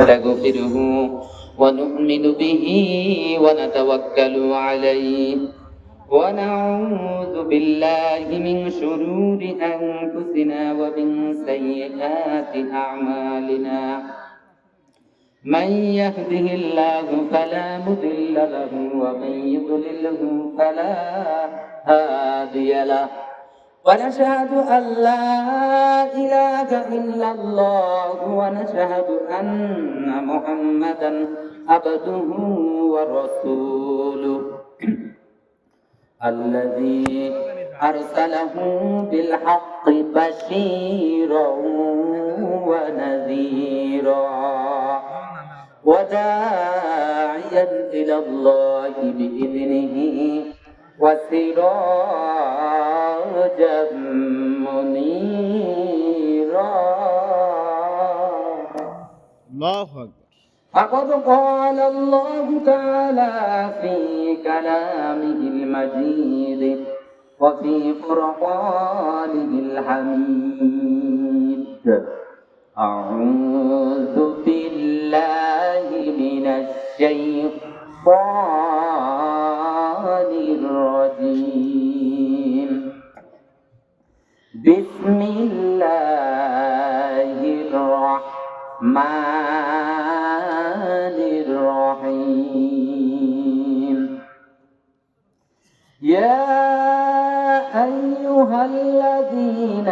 ونستغفره ونؤمن به ونتوكل عليه ونعوذ بالله من شرور أنفسنا ومن سيئات أعمالنا من يهده الله فلا مضل له ومن يضلله فلا هادي له ونشهد أن لا إله إلا الله ونشهد أن محمدا عبده ورسوله الذي أرسله بالحق بشيرا ونذيرا وداعيا إلى الله بإذنه وسراجا منيرا الله أكبر. فقد قال الله تعالى في كلامه المجيد وفي فرقانه الحميد أعوذ بالله من الشيطان الرجيم بسم الله الرحمن الرحيم يا أيها الذين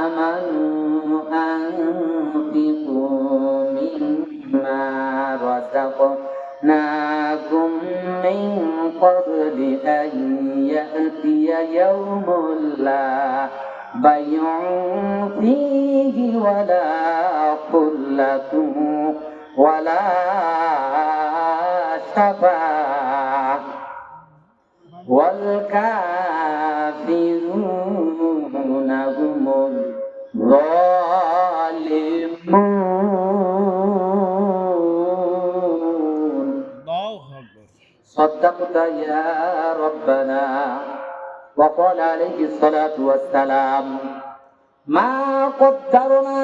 آمنوا أنفقوا مما رزقناكم من قبل أن يأتي يوم لا بيع فيه ولا خلة ولا شفاعة والكافرون هم الظالمون. صدقت يا ربنا وقال عليه الصلاة والسلام ما قدرنا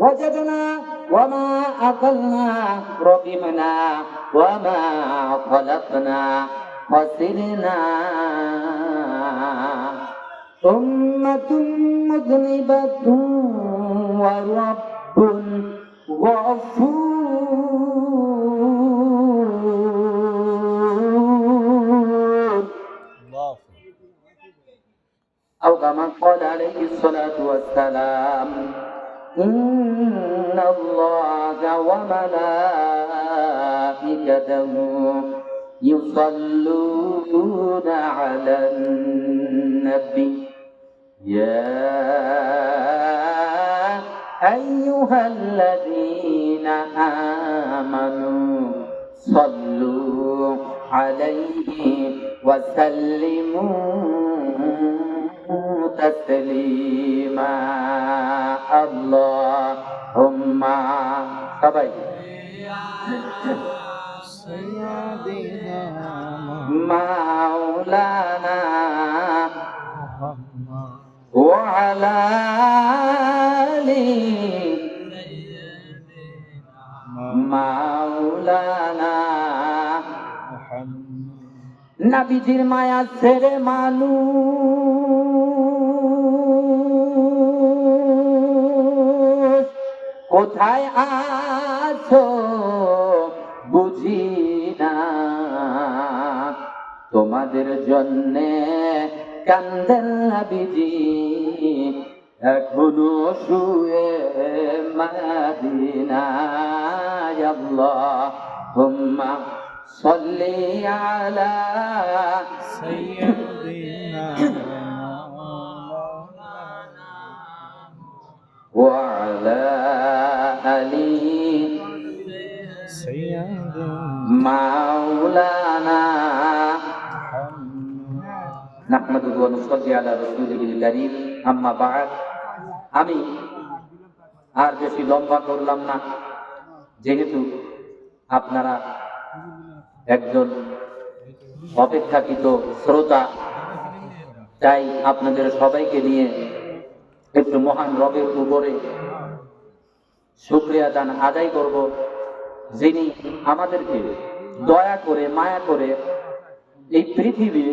وجدنا وما أقلنا رقمنا وما خلقنا خسرنا أمة مذنبة ورب غفور أو كما قال عليه الصلاة والسلام إن الله وملائكته يصلون على النبي يا أيها الذين آمنوا صلوا عليه وسلموا تسليما اللهم صل سيدنا مولانا وعلى آله مولانا নবীজির মায়া ছেড়ে মানুষ কোথায় আছো বুঝি না তোমাদের জন্যে কান্দেন নবীজি এখনো শুয়ে মদিনায় আল্লাহুম্মা সাল্লি আলা سيدنا ওয়া আলা আলি سيدنا মাওলানা নাহমাদুহু ওয়া নুসাল্লি আলা রাসূলিল কারীম আম্মা বা'দ। আমি আর বেশি লম্বা করলাম না, যেহেতু আপনারা একজন অপেক্ষাকৃত শ্রোতা, তাই আপনাদের সবাইকে নিয়ে একটু মহান রবের উপরে শুকরিয়া দান আদায় করব, যিনি আমাদেরকে দয়া করে মায়া করে এই পৃথিবী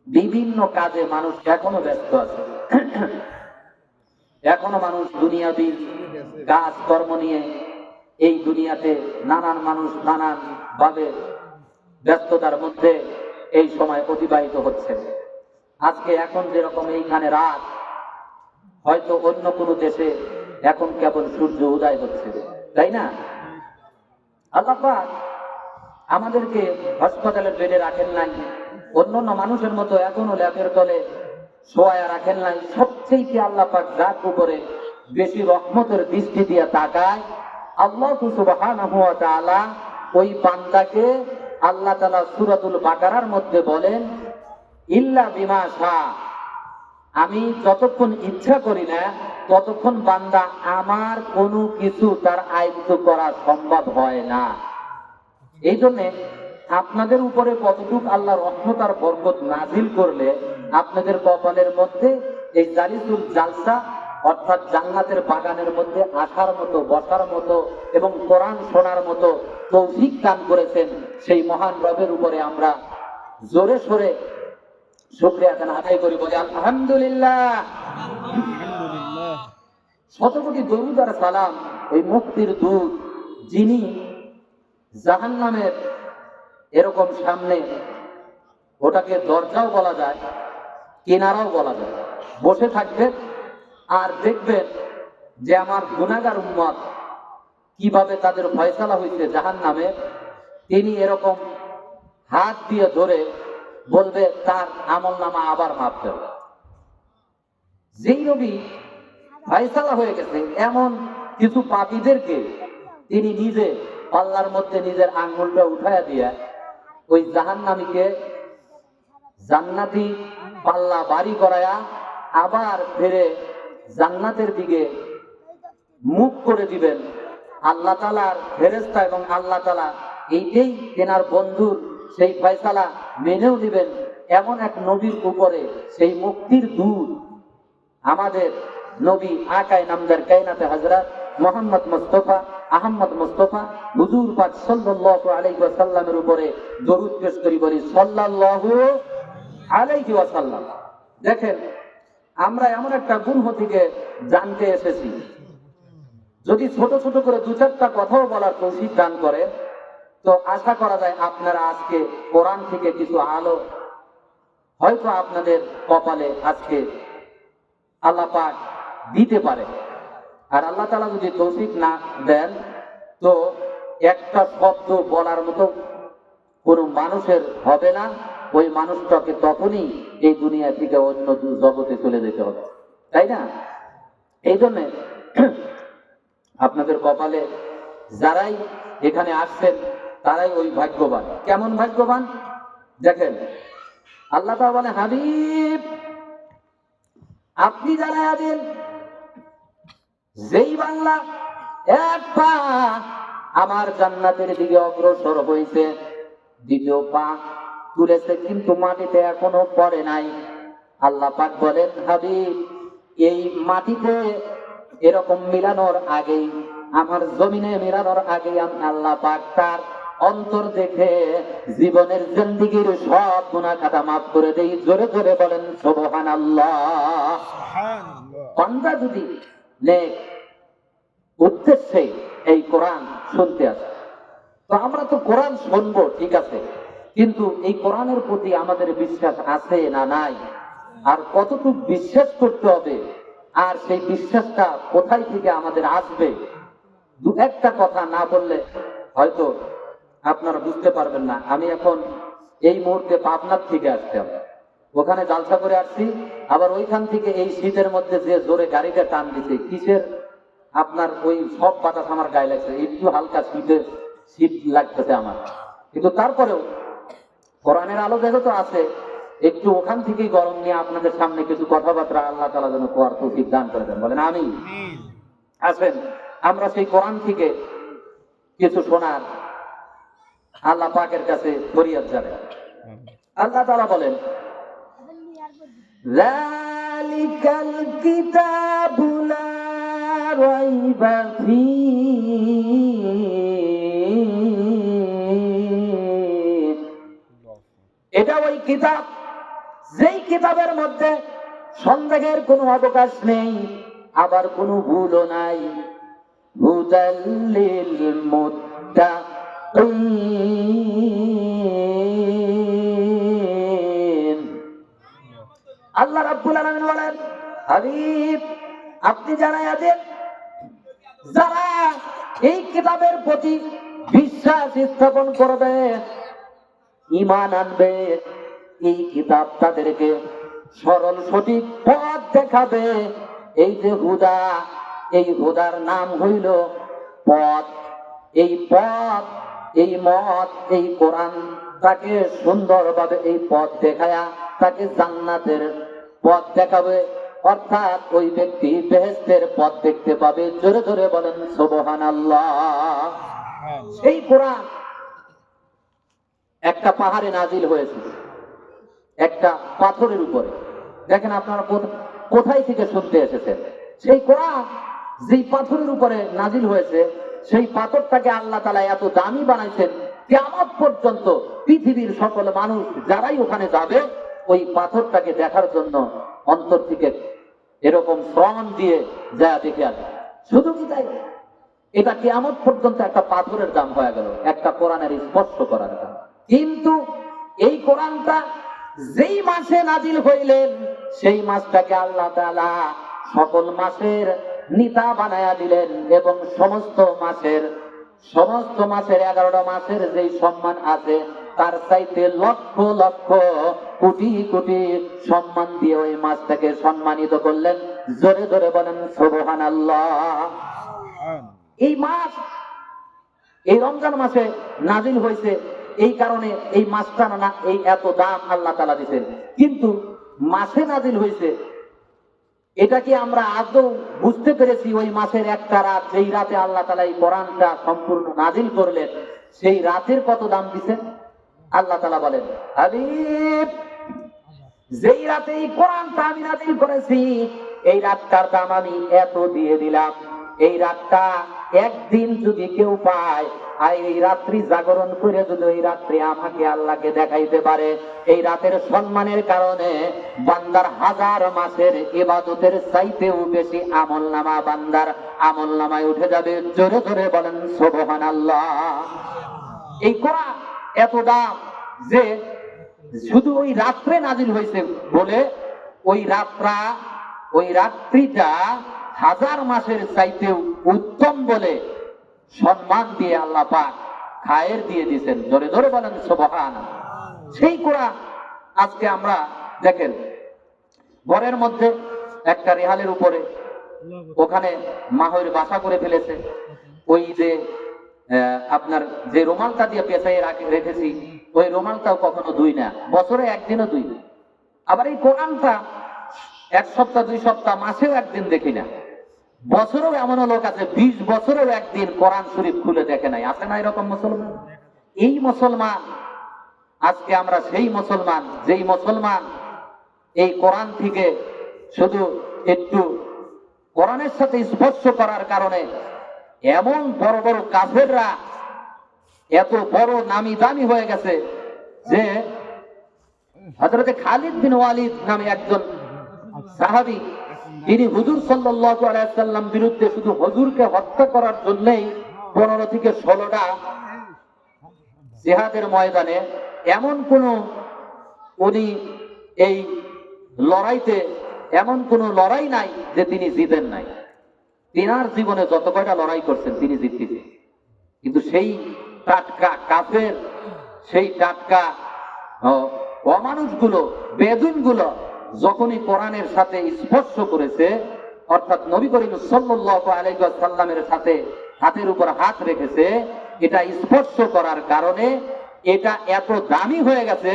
বিভিন্ন কাজে মানুষ এখনো ব্যস্ত আছে। এখনো মানুষ দুনিয়াবী কাজ কর্ম নিয়ে এই দুনিয়াতে নানান মানুষ নানান ভাবে ব্যস্ততার মধ্যে এই সময় অতিবাহিত হচ্ছে। আজকে এখন যেরকম এইখানে রাত, হয়তো অন্য কোনো দেশে এখন কেবল সূর্য উদয় হচ্ছে, তাই না? আল্লাহ পাক আমাদেরকে হাসপাতালের বেডে রাখেন নাই, অন্যান্য মানুষের মতো এখনো ল্যাপের তলে শোয়া রাখেন নাই। সবচেয়ে কি আল্লাহ পাক যার উপরে বেশি রহমতের দৃষ্টি দিয়ে তাকায়, আল্লাহ সুবহানাহু ওয়া তাআলা ওই বান্দাকে আল্লাহ তাআলা সূরাতুল বাকারার মধ্যে বলেন, ইল্লা বিমা শা, আমি যতক্ষণ ইচ্ছা করি না ততক্ষণ বান্দা আমার কোনো কিছু তার আয়ত্ত করা সম্ভব হয় না। এই জন্যে আপনাদের উপরে কতটুক আল্লাহ রহমত আর বরকত নাজিল করলে আপনাদের কপালের মধ্যে এই জালিসুল জালসা অর্থাৎ জান্নাতের বাগানের মধ্যে আসার মতো, বসার মতো এবং কোরআন শোনার মতো তৌফিক দান করেছেন, সেই মহান রবের উপরে আমরা জোরে সোরে শুকরিয়া আদায় করি, বলি আলহামদুলিল্লাহ। আলহামদুলিল্লাহ। শতকোটি দরুদ আর সালাম ওই মুক্তির দূত, যিনি জাহান্নামের এরকম সামনে, ওটাকে দরজাও বলা যায়, কিনারাও বলা যায়, বসে থাকবেন আর দেখবেন যে আমার গুনাহগার উম্মত কিভাবে তাদের ফয়সালা হয়েছে জাহান্নামে। তিনি এরকম হাত দিয়ে ধরে বলবে তার আমলনামা আবার মাপ দেবে। যেই নবী ফয়সালা হয়ে গেছে এমন কিছু পাপীদেরকে তিনি নিজে পাল্লার মধ্যে নিজের আঙ্গুলটা উঠায়া দিয়ে ওই জাহান্নামীকে জান্নাতি পাল্লা বাড়ি করায়া আবার ফিরে জান্নাতের দিকে মুখ করে দিবেন। আল্লাহ তাআলার ফেরেশতা এবং আল্লাহ তাআলা এইটাই তেনার বন্ধুর সেই ফয়সালা মেনেও দিবেন। এমন এক নবীর উপরে সেই মুক্তির দূত আমাদের নবী আকায়ে নামদার কায়নাতে হযরত মুহাম্মদ মুস্তাফা আহমদ মুস্তাফা হুজুর পাক সাল্লাল্লাহু আলাইহি ওয়াসাল্লামের উপরে দরুদ পেশ করি, বলি সাল্লাল্লাহু আলাইহি ওয়াসাল্লাম। দেখেন, আমরা এমন একটা গুণ থেকে জানতে এসেছি, যদি ছোট ছোট করে দু চারটা কথাও বলার তৌফিক দান করে তো আশা করা যায় আপনারা আজকে কোরআন থেকে কিছু আলো হয়তো আপনাদের কপালে আজকে আল্লাহ পাক দিতে পারে। আর আল্লাহ তাআলা যদি তৌফিক না দেন তো একটা শব্দ বলার মতো কোনো মানুষের হবে না, ওই মানুষটাকে তখনই এই দুনিয়া থেকে অন্য জগতে চলে যেতে হবে, তাই না? এই জন্যে আপনাদের কপালে যারাই এখানে আসছেন তারাই ওই ভাগ্যবান। কেমন ভাগ্যবান দেখেন, আল্লাহ তাআলা বলে, হাবিব আপনি জানায়া দেন, যেই বাংলা এক পা আমার জান্নাতের দিকে অগ্রসর হয়েছে, দ্বিতীয় পা তুলেছে কিন্তু মাটিতে এখনো পড়ে নাই। আল্লাহ পাক বলেন, হাবিব এই মাটিতে এরকম মিলানোর আগেই, আমার জমিনে মিলানোর আগেই আমি আল্লাহ পাক তার অন্তর দেখে জীবনের জিন্দেগীর সব গুনাহ খাতা মাফ করে দেই। জোরে জোরে বলেন সুবহানাল্লাহ। বান্দা যদি নেক উদ্দেশ্যে এই কোরআন শুনতে আসে, তো আমরা তো কোরআন শুনবো ঠিক আছে, কিন্তু এই কোরআনের প্রতি আমাদের বিশ্বাস আছে না নাই, আর কতটুকু বিশ্বাস করতে হবে, আর সেই বিশ্বাসটা কোথায় থেকে আমাদের আসবে, দু একটা কথা না বললে হয়তো আপনারা বুঝতে পারবেন না। আমি এখন এই মুহূর্তে পাবনার থেকে আসতাম, ওখানে জালসা করে আসছি, আবার ওইখান থেকে এই শীতের মধ্যে যে জোরে গাড়িটা টান দিছে, কিসের আপনার ওই সব বাতাস আমার গায়ে লাগছে, একটু হালকা শীত লাগতেছে আমার, কিন্তু তারপরেও কোরআনের আলো যেহেতু আছে, একটু ওখান থেকেই গরম নিয়ে আপনাদের সামনে কিছু কথাবার্তা আল্লাহ তাআলা যেন কোরআন তৌফিক দান করে দেন, বলেন আমিন। আসেন আমরা সেই কোরআন থেকে কিছু শোনার আল্লাহ পাকের কাছে ফরিয়াদ জানাই। আল্লাহ তাআলা বলেন, যালিকাল কিতাবু লা ريب فيه এটা ওই কিতাব যেই কিতাবের মধ্যে সন্দেহের কোনো অবকাশ নেই, আবার কোনো ভুলও নাই। হুদাল্লিল মুত্তাকিন। আল্লাহ রাব্বুল আলামিন বলেন, হাবিব আপনি জানাইয়া দেন, যারা এই কিতাবের প্রতি বিশ্বাস স্থাপন করবে, ঈমান আনবে, এই কিতাব তাদেরকে সরল সঠিক পথ দেখাবে। এই যে হুদা, এই হুদার নাম হইল পথ। এই পথ, এই মত, এই কোরআন তাকে সুন্দরভাবে এই পথ দেখায়া তাকে জান্নাতের পথ দেখাবে, অর্থাৎ ওই ব্যক্তি বেহেশতের পথ দেখতে পাবে। জোরে জোরে বলেন সুবহানাল্লাহ। এই কোরআন একটা পাহাড়ে নাজিল হয়েছে, একটা পাথরের উপরে। দেখেন আপনারা কোথায় থেকে শুনতে এসেছেন। সেই কোরআন যেই পাথরের উপরে নাজিল হয়েছে, সেই পাথরটাকে আল্লাহ তাআলা এত দামি বানাইছেন, কিয়ামত পর্যন্ত পৃথিবীর সকল মানুষ যারাই ওখানে যাবে ওই পাথরটাকে দেখার জন্য অন্তর থেকে এরকম শ্রম দিয়ে যা দেখে আসবে। শুধু কি তাই, এটা কিয়ামত পর্যন্ত একটা পাথরের দাম হয়ে গেল, একটা কোরআনের স্পর্শ করার দাম। কিন্তু এই কোরআনটা যেই মাসে নাজিল হইলেন, সেই মাসটাকে আল্লাহ তাআলা সকল মাসের নেতা বানায়া দিলেন, এবং সমস্ত মাসের 11টা মাসের যেই সম্মান আছে তার চাইতে লক্ষ লক্ষ কোটি কোটি সম্মান দিয়ে ওই মাসটাকে সম্মানিত করলেন। জোরে জোরে বলেন সুবহানাল্লাহ। এই মাস, এই রমজান মাসে নাজিল হয়েছে, এই কারণে এই মাসটা না এই এত দাম আল্লাহ তাআলা দিয়েছেন। কিন্তু মাসে নাজিল হয়েছে, এটা কি আমরা আদৌ বুঝতে পেরেছি? ওই মাসের একটা রাত, যেই রাতে আল্লাহ তাআলা এই কোরআনটা সম্পূর্ণ নাজিল করলেন, সেই রাতের কত দাম দিয়েছেন আল্লাহ তাআলা বলেন, হাবিব যেই রাতে এই কোরআনটা আমি নাজিল করেছি, এই রাতটার দাম আমি এত দিয়ে দিলাম। এই রাতটা একদিন যদি কেউ পায়, আর এই রাত্রি জাগরণ করে যদি ওই রাত্রি আমাকে আল্লাহকে দেখাইতে পারে, এই রাতের সম্মানের কারণে বান্দার 1000 মাসের ইবাদতের চাইতেও বেশি আমলনামা বান্দার আমলনামায় উঠে যাবে। জোরে জোরে বলেন সুবহানাল্লাহ। এই কোরআন এত দাম যে শুধু ওই রাত্রে নাজিল হয়েছে বলে ওই রাত্রিটা 1000 মাসের চাইতেও উত্তম বলে সম্মান দিয়ে আল্লাহ পাক খায়ের দিয়ে দিয়েছেন। জোরে জোরে বলেন সুবহানাল্লাহ। সেই কোরআন আজকে আমরা দেখেন ঘরের মধ্যে একটা রেহালের উপরে ওখানে মাহর বাসা করে ফেলেছে। ওই যে আপনার যে রুমালটা দিয়ে পেঁচাই রেখেছি, ওই রুমালটাও কখনো ধুই না, বছরে একদিনও ধুই না। আবার এই কোরআনটা 1 সপ্তাহ 2 সপ্তাহ মাসেও একদিন দেখি না। বছরেও এমন লোক আছে 20 বছরেও একদিন কোরআন শরীফ খুলে দেখে নাই। আছে না এরকম মুসলমান? এই মুসলমান আজকে আমরা সেই মুসলমান, যেই মুসলমান এই কোরআন থেকে শুধু একটু কোরআনের সাথে স্পর্শ করার কারণে এমন বড় বড় কাফেররা এত বড় নামি দামি হয়ে গেছে যে হযরত খালিদ বিন ওয়ালিদ নামে একজন সাহাবী, তিনি হুজুর সাল্লাল্লাহু আলাইহি ওয়াসাল্লাম বিরুদ্ধে শুধু হুজুরকে হত্যা করার জন্যই 15 থেকে 16টা জিহাদের ময়দানে এমন কোন উনি এই লড়াইতে এমন কোন লড়াই নাই যে তিনি জিতেন নাই। তিনার জীবনে যত কয়টা লড়াই করছেন তিনি জিতেছেন। কিন্তু সেই টাটকা কাফের, সেই টাটকা অমানুষগুলো, বেদুইনগুলো যখনই কোরআনের সাথে স্পর্শ করেছে, অর্থাৎ নবী করিম সাল্লাল্লাহু আলাইহি ওয়াসাল্লামের সাথে হাতের উপর হাত রেখেছে, এটা স্পর্শ করার কারণে এটা এত দামি হয়ে গেছে।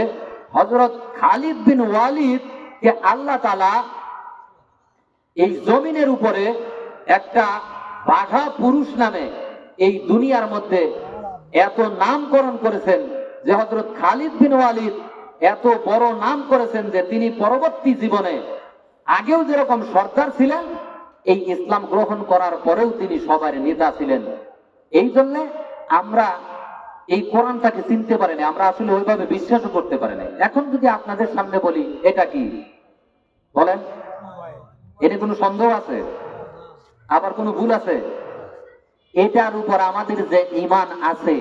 হযরত খালিদ বিন ওয়ালিদ কে আল্লাহ তাআলা এই জমিনের উপরে একটা বাঘা পুরুষ নামে এই দুনিয়ার মধ্যে এত নামকরণ করেছেন যে হযরত খালিদ বিন ওয়ালিদ এত বড় নাম করেছেন যে তিনি পরবর্তী জীবনে আগেও যেরকম সর্দার ছিলেন, এই ইসলাম গ্রহণ করার পরেও তিনি সবার নেতা ছিলেন। এই জন্যে আমরা এই কোরআনটাকে চিনতে পারিনি, আমরা আসলে ওইভাবে বিশ্বাসও করতে পারিনি। এখন যদি আপনাদের সামনে বলি এটা কি, বলেন, এতে কোনো সন্দেহ আছে? আবার কোনো ভুল আছে? এটার উপর আমাদের যে ঈমান আছে,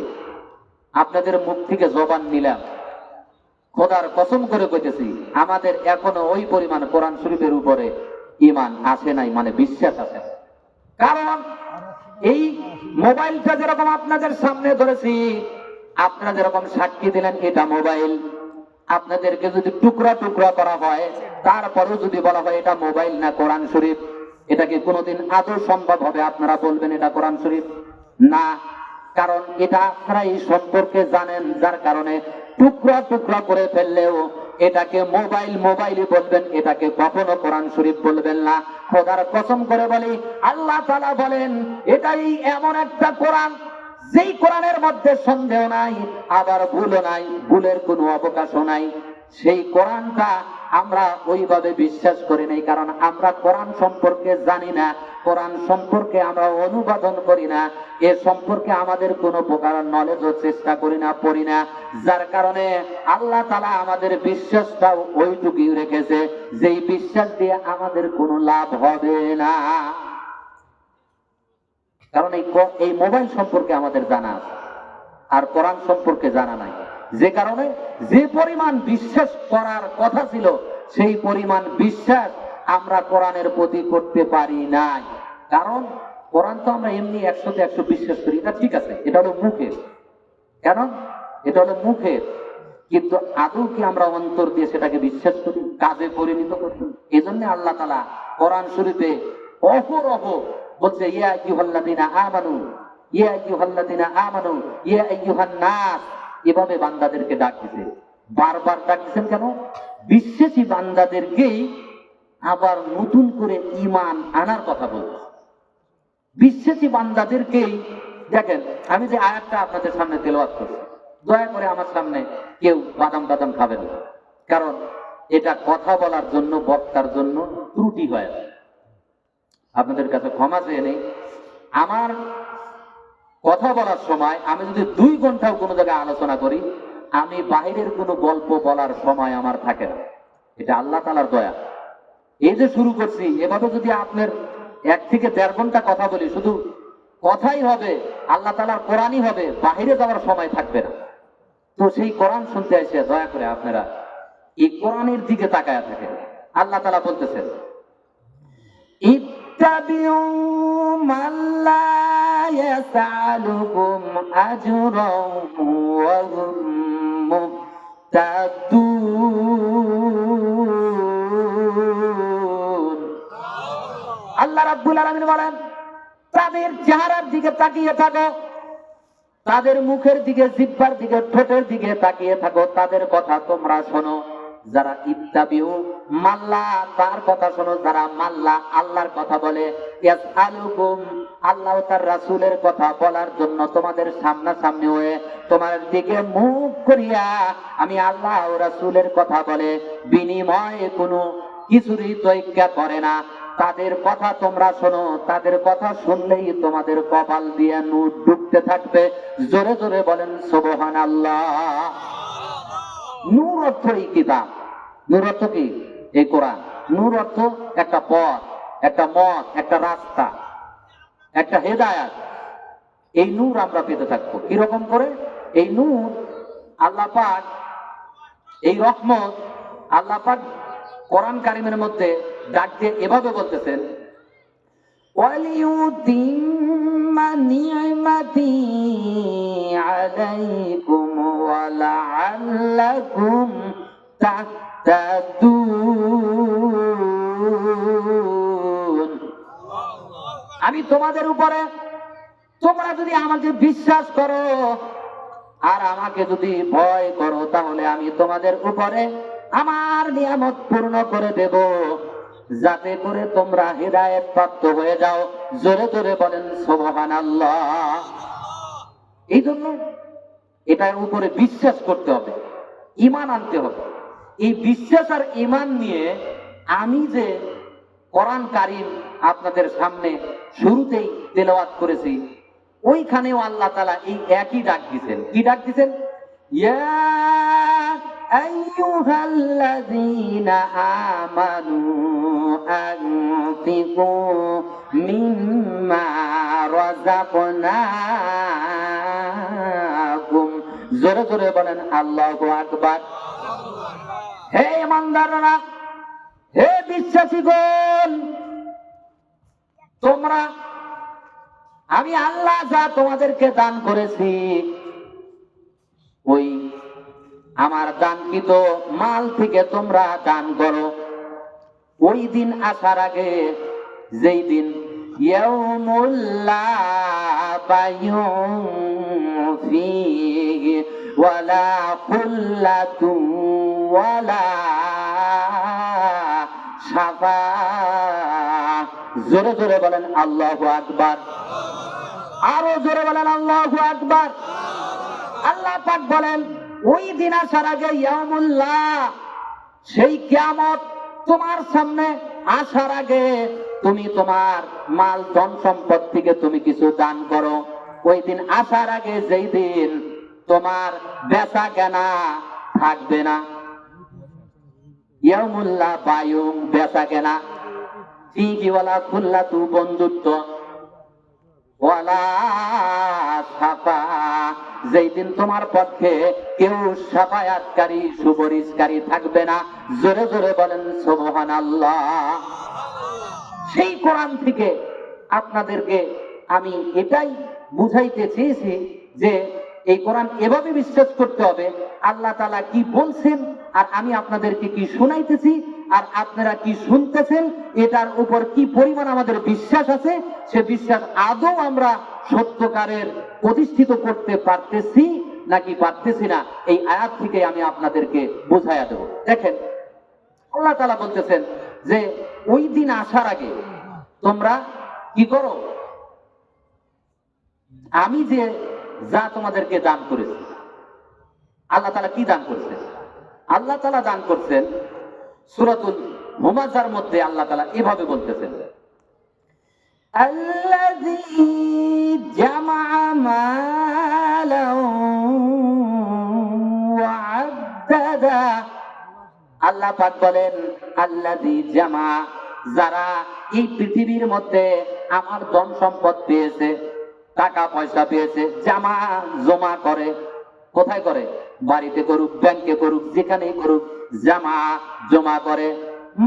আপনাদের মুখ থেকে জবান নিলাম, খোদার কসম করে কইতেছি, আমাদের এখনো ওই পরিমাণ কোরআন শরীফের উপরে ঈমান আসে নাই, মানে বিশ্বাস আছে না। কারণ এই মোবাইলটা যেরকম আপনাদের সামনে ধরেছি, আপনারা যেরকম সাক্ষী দিলেন এটা মোবাইল, আপনাদেরকে যদি টুকরা টুকরা করা হয়, তারপরেও যদি বলা হয় এটা মোবাইল না কোরআন শরীফ, এটা কি কোনোদিন আদৌ সম্ভব হবে আপনারা বলবেন এটা কোরআন শরীফ? না, কারণ এটা আপনারা এই সম্পর্কে জানেন, যার কারণে টুকরা টুকরা করে ফেললেও এটাকে মোবাইল মোবাইলই বলবেন, এটাকে কখনো কোরআন শরীফ বলবেন না। খোদার কসম করে বলি, আল্লাহ তাআলা বলেন এটাই এমন একটা কোরআন যেই কোরআনের মধ্যে সন্দেহ নাই, আবার ভুলও নাই, ভুলের কোনো অবকাশও নাই। সেই কোরআনটা আমরা ওইভাবে বিশ্বাস করি নাই, কারণ আমরা কোরআন সম্পর্কে জানি না, কোরআন সম্পর্কে আমরা অনুবাদন করি না, এ সম্পর্কে আমাদের কোনো প্রকার নলেজও চেষ্টা করি না, পড়ি না। যার কারণে আল্লাহ তাআলা আমাদের বিশ্বাসটাও ওইটুকুই রেখেছে, যেই বিশ্বাস দিয়ে আমাদের কোনো লাভ হবে না। কারণ এই মোবাইল সম্পর্কে আমাদের জানা আছে, আর কোরআন সম্পর্কে জানা নাই, যে কারণে যে পরিমাণ বিশ্বাস করার কথা ছিল সেই পরিমাণ বিশ্বাস আমরা কোরআনের প্রতি করতে পারি নাই। কারণ কোরআন তো আমরা এমনি 100তে 100 বিশ্বাস করি, এটা ঠিক আছে, এটা হলো মুখের, কেন এটা হলো মুখের, কিন্তু আদৌ কি আমরা অন্তর দিয়ে সেটাকে বিশ্বাস করি, কাজে পরিণত করি? এই জন্য আল্লাহ তাআলা কোরআন শরীফে অহরহ বলছে ইয়া আইয়ুহাল্লাযীনা আমানু, ইয়া আইয়ুহাল্লাযীনা আমানু, ইয়া আইয়ুহান নাস, এভাবে বান্দাদেরকে ডাক দিতে, বারবার ডাক দিচ্ছেন কেন? বিশ্বাসী বান্দাদেরকেই আবার নতুন করে ঈমান আনার কথা বলছে। বিশ্বাসী বান্দাদেরকেই দেখেন, আমি যে আয়াতটা আপনাদের সামনে তেলাওয়াত করছি, দয়া করে আমার সামনে কেউ বাদাম টাদাম খাবেন না, কারণ এটা কথা বলার জন্য, বক্তার জন্য ত্রুটি হয়। আপনাদের কাছে ক্ষমা চেয়ে নেই, আমার কথা বলার সময় আমি যদি 2 ঘন্টাও কোনো জায়গায় আলোচনা করি, আমি বাইরের কোনো গল্প বলার সময় আমার থাকে না। এটা আল্লাহ তাআলার দয়া। এই যে শুরু করছি, এভাবে যদি আপনার 1 থেকে 1.5 ঘন্টা কথা বলি, শুধু কথাই হবে, আল্লাহ তাআলার কোরআনই হবে, বাইরে যাওয়ার সময় থাকবে না। তো সেই কোরআন শুনতে এসে দয়া করে আপনারা এই কোরআনের দিকে তাকায়া থাকেন। আল্লাহ তাআলা বলতেছেন, ইত্তাবিউ মান লা ইয়াসআলুকুম আজরান ওয়া হুম মুহতাদুন। আল্লাহ রাব্বুল আলামিন বলেন, তাদের চেহারার দিকে তাকিয়ে থাকো, তাদের মুখের দিকে, জিহ্বার দিকে, ঠোঁটের দিকে তাকিয়ে থাকো, তাদের কথা তোমরা শোনো। যারা ইত্তাবিউ মাল্লা, তার কথা শোনো, যারা মাল্লা, আল্লাহর কথা বলে, ইয়াসআলুকুম, আল্লাহ তার রাসূলের কথা বলার জন্য তোমাদের সামনাসামনি হয়ে তোমার দিকে মুখ করিয়া আমি আল্লাহ ও রাসূলের কথা বলে বিনিময়ে কোনো কিছুরই তৈক্কা করে না, তাদের কথা তোমরা শোনো। তাদের কথা শুনলেই তোমাদের কপাল দিয়ে নূর ঢুকতে থাকবে। জোরে জোরে বলেন সুবহানাল্লাহ। নূর অর্থ এই কিতাব, নূর অর্থ কি? এই কোরআন। নূর অর্থ একটা পথ, একটা মত, একটা রাস্তা, একটা হেদায়াত। এই নূর আমরা পেতে থাকবো। কিরকম করে? এই নূর আল্লাহ পাক, এই রহমত আল্লাহ পাক কোরআন কারিমের মধ্যে ডাক দিয়ে এভাবে বলতেছেন, ওয়ালিউতিম্মা নি'মাতি আলাইকুম ওয়া লাআল্লাকুম তাহতাদুন। আমি তোমাদের উপরে, তোমরা যদি আমাকে বিশ্বাস করো আর আমাকে যদি ভয় করো, তাহলে আমি তোমাদের উপরে আমার নিয়ামত পূর্ণ করে দেব, যাতে করে তোমরা হেদায়েত প্রাপ্ত হয়ে যাও। জোরে জোরে বলেন সুবহানাল্লাহ। এই জন্য এটার উপরে বিশ্বাস করতে হবে, ঈমান আনতে হবে। এই বিশ্বাস আর ঈমান নিয়ে আমি যে কোরআন কারীম আপনাদের সামনে শুরুতেই তেলাওয়াত করেছি, ওইখানেও আল্লাহ তাআলা এই একই ডাক দিয়েছেন। কি ডাক দিয়েছেন? ইয়া আইয়ুহাল্লাযীনা আমানু আনফিকু মিম্মা রাযাকনাকুম। জোরে জোরে বলেন আল্লাহু আকবার। হে ইমানদাররা, হে বিশ্বাসীগণ, তোমরা, আমি আল্লাহ যা তোমাদেরকে দান করেছি, ওই আমার দানকৃত মাল থেকে তোমরা দান করো। ওই দিন আসার আগে, যেই দিন ইয়াউমুল লা বাইউন ফীহি ওয়ালা কুল্লাতুন ওয়ালা শাফাআহ। জোরে জোরে বলেন আল্লাহু আকবার। আরো জোরে বলেন আল্লাহু আকবার। আল্লাহ পাক বলেন, ওই দিন আসার আগে ইয়াউমুল্লাহ, সেই কিয়ামত তোমার সামনে আসার আগে তুমি তোমার মাল ধন সম্পদ থেকে তুমি কিছু দান করো। ওই দিন আসার আগে, যেই দিন তোমার বেচা কেনা থাকবে না, ইয়াউমুল্লাহ বায়ুম, বেচা কেনা, ফীহি ওয়ালা কুল্লাতু, বন্ধুত্ব, ওয়ালা শাফাআহ, যেই দিন তোমার পক্ষে কেউ শাফায়াতকারী, সুপারিশকারী থাকবে না। জোরে জোরে বলেন সুবহানাল্লাহ। সেই কোরআন থেকে আপনাদেরকে আমি এটাই বুঝাইতে চেয়েছি যে এই কোরআন এভাবে বিশ্বাস করতে হবে, আল্লাহ তাআলা কি বলছেন আর আমি আপনাদেরকে কি শুনাইতেছি আর আপনারা কি শুনতেছেন, এটার উপর কি পরিমাণ আমাদের বিশ্বাস আছে, সে বিশ্বাস আদৌ আমরা সত্যকারের প্রতিষ্ঠিত করতে পারতেছি নাকি পারতেছি না, এই আয়াত থেকে আমি আপনাদেরকে বুঝাইয়া দেব। দেখেন, আল্লাহ তাআলা বলতেছেন যে ওই দিন আসার আগে তোমরা কি করো? আমি যে যা তোমাদেরকে দান করেছি, আল্লাহ তাআলা কি দান করছেন? আল্লাহ তাআলা দান করছেন সূরাতুল মুমাজ্জার মধ্যে আল্লাহ তাআলা এভাবে বলতেছেন, আল্লাযী জামা মালান ওয়া আদ্দাদা। আল্লাহ পাক বলেন, আল্লাযী জামা, যারা এই পৃথিবীর মধ্যে আমার ধন সম্পদ পেয়েছে, টাকা পয়সা পেয়েছে, জামা জমা করে। কোথায় করে? বাড়িতে করুক, ব্যাংকে করুক, যেখানেই করুক, জামা জমা করে।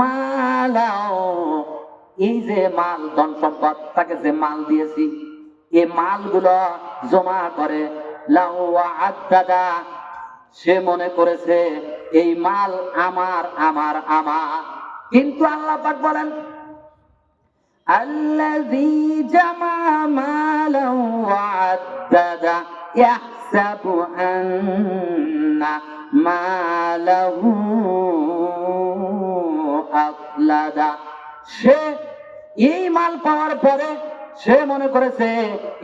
মালাও, এই যে মাল, ধন সম্পদ, তাকে যে মাল দিয়েছি, এই মালগুলো জমা করে। লাউ আদ্দাদা, সে মনে করেছে এই মাল আমার আমার আমার। কিন্তু আল্লাহ পাক বলেন, আল্লাযী জামা মালান ওয়া আদ্দাদা ইয়াহসাবু আন্না মালাহু আখলাদা। সে এই মাল পাওয়ার পরে সে মনে করেছে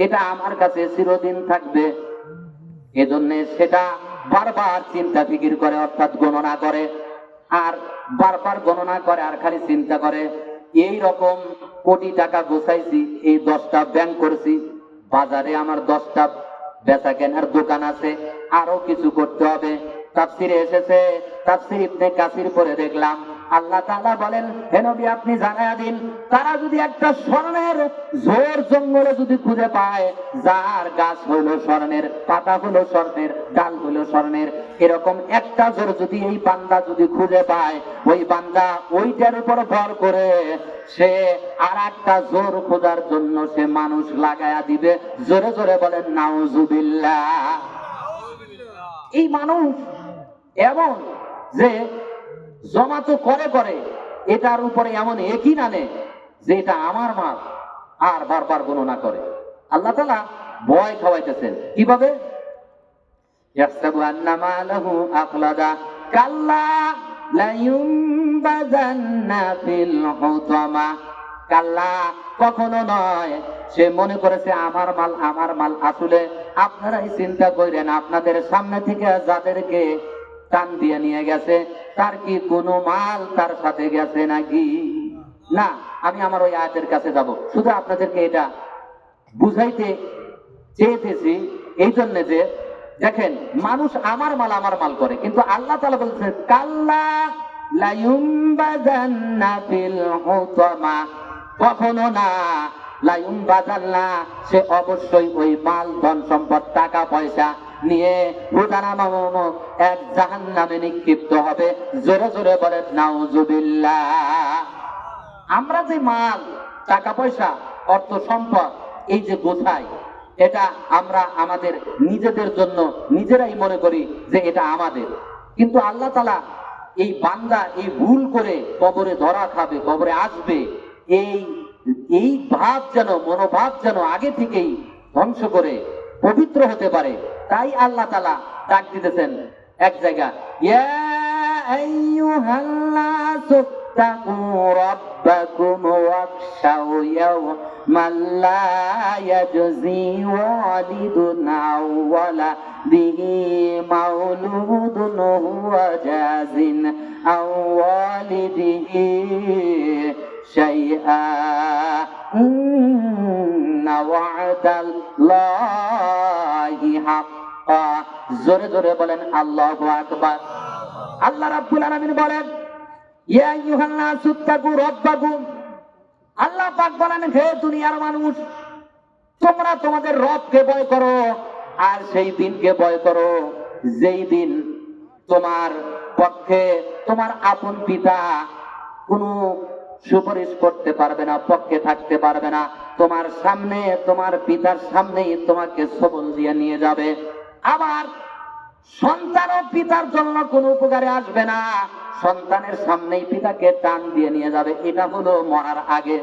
এটা আমার কাছে চিরদিন থাকবে, এজন্য সেটা বারবার চিন্তা ফিকির করে, অর্থাৎ গণনা করে, আর বারবার গণনা করে আর খালি চিন্তা করে, এই রকম কোটি টাকা গোছাইছি, এই 10টা ব্যাংক করছি, বাজারে আমার 10টা বেচা কেনার দোকান আছে, আরো কিছু করতে হবে। তাফসিরে এসেছে, তাফসির ইবনে কাসির পড়ে দেখলাম আল্লাহ তাআলা বলেন, হে নবী আপনি জানায়া দিন, তারা যদি একটা স্বর্ণের ঝোর জঙ্গলে যদি খুঁজে পায়, যার গাছ হলো স্বর্ণের, পাতা হলো স্বর্ণের, ডাল হলো স্বর্ণের, এরকম একটা ঝোর যদি এই বান্দা যদি খুঁজে পায়, ওই বান্দা ওইটার উপর ভর করে সে আর একটা জোর খোঁজার জন্য সে মানুষ লাগায়া দিবে। জোরে জোরে বলেন নাউজুবিল্লাহ। এই মানুষ এমন যে জমা তো করে করে, এটার উপরে এমন একই নানে যে এটা আমার মাল, আর বারবার গণনা করে। আল্লাহ তাআলা ভয় খাওয়াইতেছেন কিভাবে? ইয়াহসাবু আন্না মালাহু আখলাদা কাল্লা লা ইউনবাযান্না ফিল হুতামা। কাল্লা, কখনো নয়, সে মনে করেছে আমার মাল আমার মাল। আসলে আপনারাই চিন্তা করেন, আপনাদের সামনে থেকে যাদেরকে টান দিয়ে নিয়ে গেছে, তার কি কোনো মাল তার সাথে গেছে নাকি? না, আমি আমার ওই আয়াতের কাছে যাব। শুধু আপনাদেরকে এটা বুঝাইতে চেয়েছি এই জন্য যে দেখেন, মানুষ আমার মাল করে, কিন্তু আল্লাহ তাআলা বলছেন কাল্লা লা ইউমবাযান্না ফিল হুতামা, কখনো না, লা ইউমবাযান্না, সে অবশ্যই ওই মাল ধন সম্পদ টাকা পয়সা নিয়ে হুদানা নামক এক জাহান্নামে নিক্ষিপ্ত হবে। জোরে জোরে বলেন নাউজুবিল্লাহ। আমরা যে মাল টাকা পয়সা অর্থ সম্পদ এই যে গোছাই, এটা আমরা আমাদের নিজেদের জন্য নিজেরাই মনে করি যে এটা আমাদের, কিন্তু আল্লাহ তাআলা এই বান্দা এই ভুল করে কবরে ধরা খাবে, কবরে আসবে, এই ভাব যেন, মনোভাব যেন আগে থেকেই ধ্বংস করে পবিত্র হতে পারে, তাই আল্লাহ তাআলা ডাক দিতেছেন এক জায়গা, ইয়া আইয়ুহান নাসু ইত্তাকু রাব্বাকুম ওয়াখশাউ ইয়াওমান লা ইয়াজজি ওয়ালিদুন আন ওয়ালাদিহি মাউলুদুন হুয়া জাযিন আন ওয়ালিদিহি শাইআ ইন্না ওয়া'দাল্লাহি হাক্কা। জোরে জোরে বলেন আল্লাহু আকবার। আল্লাহ রাব্বুল আলামিন বলেন ইয়া আইয়ুহান নাসু ইত্তাকু রাব্বাকুম, আল্লাহ পাক বলেন হে দুনিয়ার মানুষ, তোমরা তোমাদের রবকে ভয় করো, আর সেই দিনকে ভয় করো যেই দিন তোমার পক্ষে তোমার আপন পিতা কোনো সুপারিশ করতে পারবে না, পক্ষে থাকতে পারবে না, তোমার সামনে তোমার পিতার সামনেই তোমাকে সবল দিয়ে নিয়ে যাবে। আবার সন্তানও পিতার জন্য কোনো উপকারে আসবে না, সন্তানের সামনেই পিতাকে টান দিয়ে নিয়ে যাবে। এটা হলো মরার আগে,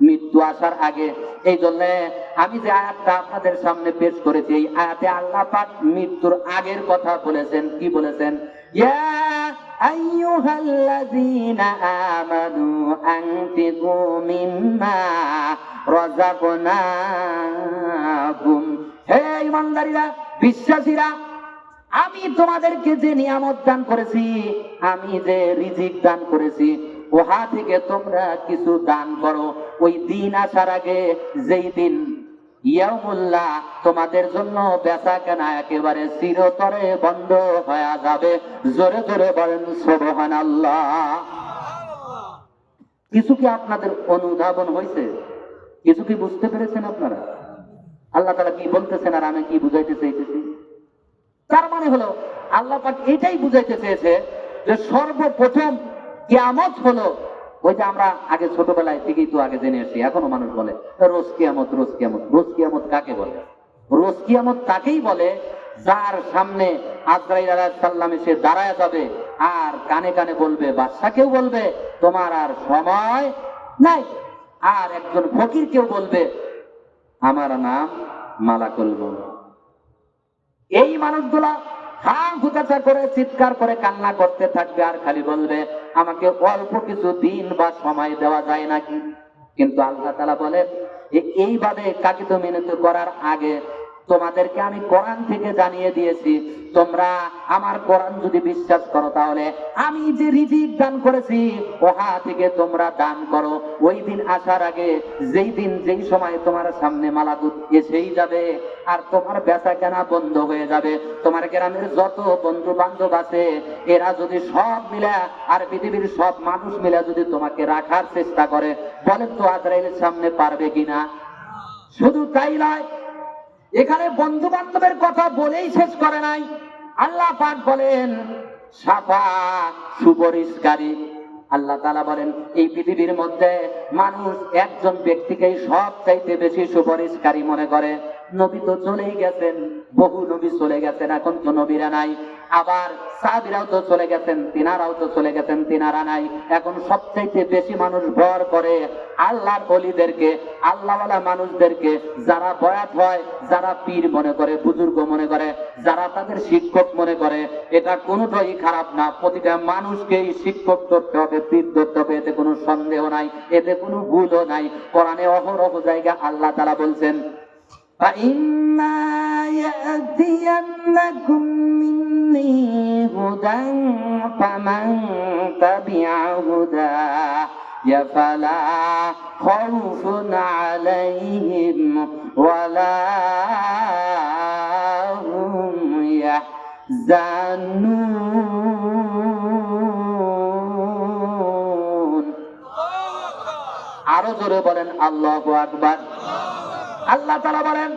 মৃত্যু আসার আগে। এই জন্য আমি যে আয়াতটা আপনাদের সামনে পেশ করেছি, এই আয়াতে আল্লাহ পাক মৃত্যুর আগের কথা বলেছেন। কি বলেছেন? ইয়া আইয়ুহাল্লাযীনা আমানু আনফিকু মিম্মা রাযাকনাকুম, হে ঈমানদারীরা, বিশ্বাসীরা, আমি তোমাদেরকে যে নিয়ামত দান করেছি, আমি যে রিজিক দান করেছি, ওহা থেকে তোমরা কিছু দান করো। ওই দিন আসার আগে, যেই দিন ইয়াউমুল্লাহ, তোমাদের জন্য বেচা কেনা একেবারে চিরতরে বন্ধ হয়ে যাবে। জোরে জোরে বলেন সুবহানাল্লাহ। কিছু কি আপনাদের অনুধাবন হয়েছে? কিছু কি বুঝতে পেরেছেন আপনারা আল্লাহ তাআলা কি বলতেছেন আর আমি কি বুঝাইতে চাইতেছি? তার মানে হলো আল্লাহ পাক এটাই বুঝাইতে চেয়েছে যে সর্বপ্রথম কিয়ামত হলো ওই যে আমরা আগে ছোটবেলায় থেকেই তো আগে জেনে আসি, এখনো মানুষ বলে রোজ কিয়ামত, রোজ কিয়ামত। রোজ কিয়ামত কাকে বলে? রোজ কিয়ামত তাকেই বলে যার সামনে আজরাইল আলাইহিস সালাম এসে দাঁড়ায় যাবে আর কানে কানে বলবে, বাদশাকেও বলবে তোমার আর সময় নাই, আর একজন ফকির কেউ বলবে আমার নাম মালাকুল মউত। এই মানুষগুলা হাঁ হুতাচা করে চিৎকার করে কান্না করতে থাকবে আর খালি বলবে আমাকে অল্প কিছু দিন বা সময় দেওয়া যায় নাকি? কিন্তু আল্লাহ তাআলা বলেন এইভাবে কাকিত মিনত করার আগে তোমাদেরকে আমি কোরআন থেকে জানিয়ে দিয়েছি, তোমরা আমার কোরআন যদি বিশ্বাস করো তাহলে আমি যে রিজিক দান করেছি ওহা থেকে তোমরা দান করো। ওই দিন আসার আগে, যেই দিন যেই সময় তোমার সামনে মালাকুত এসেই যাবে আর তোমার বেচা কেনা বন্ধ হয়ে যাবে। তোমার গ্রামের যত বন্ধু বান্ধব আছে এরা যদি সব মিলে আর পৃথিবীর সব মানুষ মিলে যদি তোমাকে রাখার চেষ্টা করে, বলেন তো আজরাইলের সামনে পারবে কিনা? শুধু তাই নয়, এখানে বন্ধু বান্ধবের কথা বলেই শেষ করে নাই। আল্লাহ পাক বলেন সাফা, সুপরিষ্কারী। আল্লাহ তাআলা বলেন এই পৃথিবীর মধ্যে মানুষ একজন ব্যক্তিকেই সব চাইতে বেশি সুপরিষ্কারী মনে করে। নবী তো চলেই গেছেন, বহু নবী চলে গেছেন, এখন তো নবীরা নাই। আবার সাহাবীরাও তো চলে গেছেন, তিনারাও তো চলে গেছেন, তিনারা নাই। এখন সবচাইতে বেশি মানুষ ভর করে আল্লাহর ওলিদেরকে, আল্লাহওয়ালা মানুষদেরকে, যারা বয়াত হয়, যারা পীর মনে করে, বুজুর্গ মনে করে, যারা তাদের শিক্ষক মনে করে। এটা কোনোটাই খারাপ না, প্রতিটা মানুষকেই শিক্ষক ধরতে হবে, পীর ধরতে হবে, এতে কোনো সন্দেহ নাই, এতে কোনো ভুলও নাই। কোরআনে অহরহ জায়গা আল্লাহ তাআলা বলছেন فَإِمَّا يَأْتِيَنَّكُم مِّنِّي هُدًى فَمَن تَبِعَ هُدَايَ فَلَا খাউফুন আলাইহিম ওয়ালা হুম ইয়াহজানুন। আরো জোরে বলেন আল্লাহু আকবার। আল্লাহ তাআলা বলেন,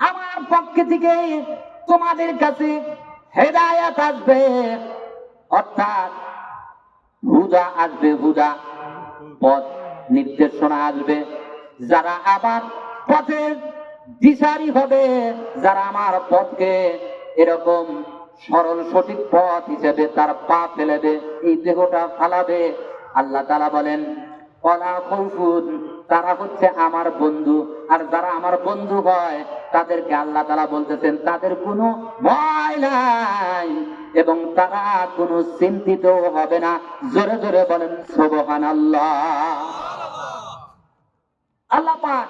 আমার পক্ষ থেকে তোমাদের কাছে হেদায়েত আসবে, অর্থাৎ হুদা আসবে, হুদা পথ নির্দেশনা আসবে। যারা আমার পথের দিশারি হবে, যারা আমার পথকে এরকম সরল সঠিক পথ হিসেবে তার পা ফেলেবে, এই দেহটা ফালাবে, আল্লাহ তাআলা বলেন ওয়ালা খাউফুন, তারা হচ্ছে আমার বন্ধু। আর যারা আমার বন্ধু হয় তাদেরকে আল্লাহ তাআলা বলতেছেন তাদের কোনো ভয় নাই এবং তারা কোনো চিন্তিত হবে না। জোরে জোরে বলেন সুবহানাল্লাহ। আল্লাহ পাক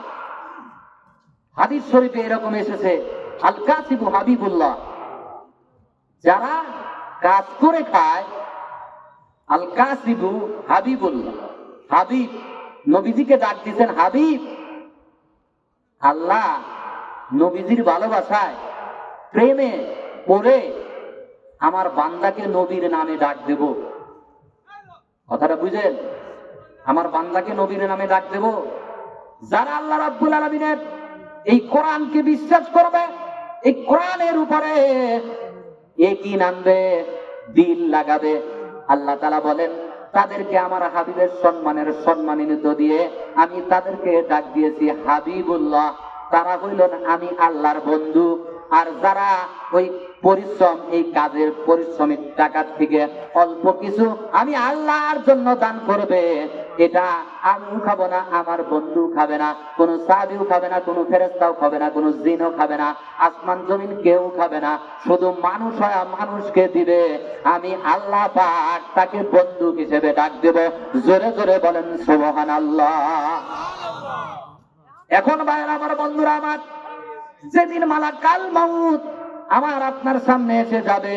হাদিস শরীফে এরকম এসেছে, আল কাসিবু হাবিবুল্লাহ, যারা কাজ করে খায়, আল কাসিবু হাবিবুল্লাহ, হাবিব নবীজিকে ডাক দিয়েছেন হাবিব। আল্লাহ নবীজির ভালোবাসায় প্রেমে পড়ে আমার বান্দাকে নবীর নামে ডাক দেব। কথাটা বুঝেন? আমার বান্দাকে নবীর নামে ডাক দেব। যারা আল্লাহ রাব্বুল আলামিনের এই কোরআনকে বিশ্বাস করবে, এই কোরআনের উপরে ইয়াকিন আনবে, দিল লাগাবে, আল্লাহ তাআলা বলেন তাদেরকে আমার হাবিবের সম্মানের সম্মানিত দিয়ে আমি তাদেরকে ডাক দিয়েছি হাবিবুল্লাহ। তারা হইল আমি আল্লাহর বন্ধু। আর যারা ওই পরিশ্রম, এই কাজের পরিশ্রমিক টাকা থেকে অল্প কিছু আমি আল্লাহর জন্য দান করবে, এটা আমিও খাবো না, আমার বন্ধু খাবে না, কোনো সাহাবীও খাবে না, কোনো ফেরেশতাও খাবে না, কোনো জিনও খাবে না, আসমান জমিন কেউ খাবে না, শুধু মানুষ হয় মানুষকে দিবে। আমি আল্লাহ পাক তাকে বন্ধু হিসেবে ডাক দেব। জোরে জোরে বলেন সুবহানাল্লাহ। এখন ভাইরা আমার, বন্ধুরা আমার, যেদিন মালাকাল মাউত আমার আপনার সামনে এসে যাবে,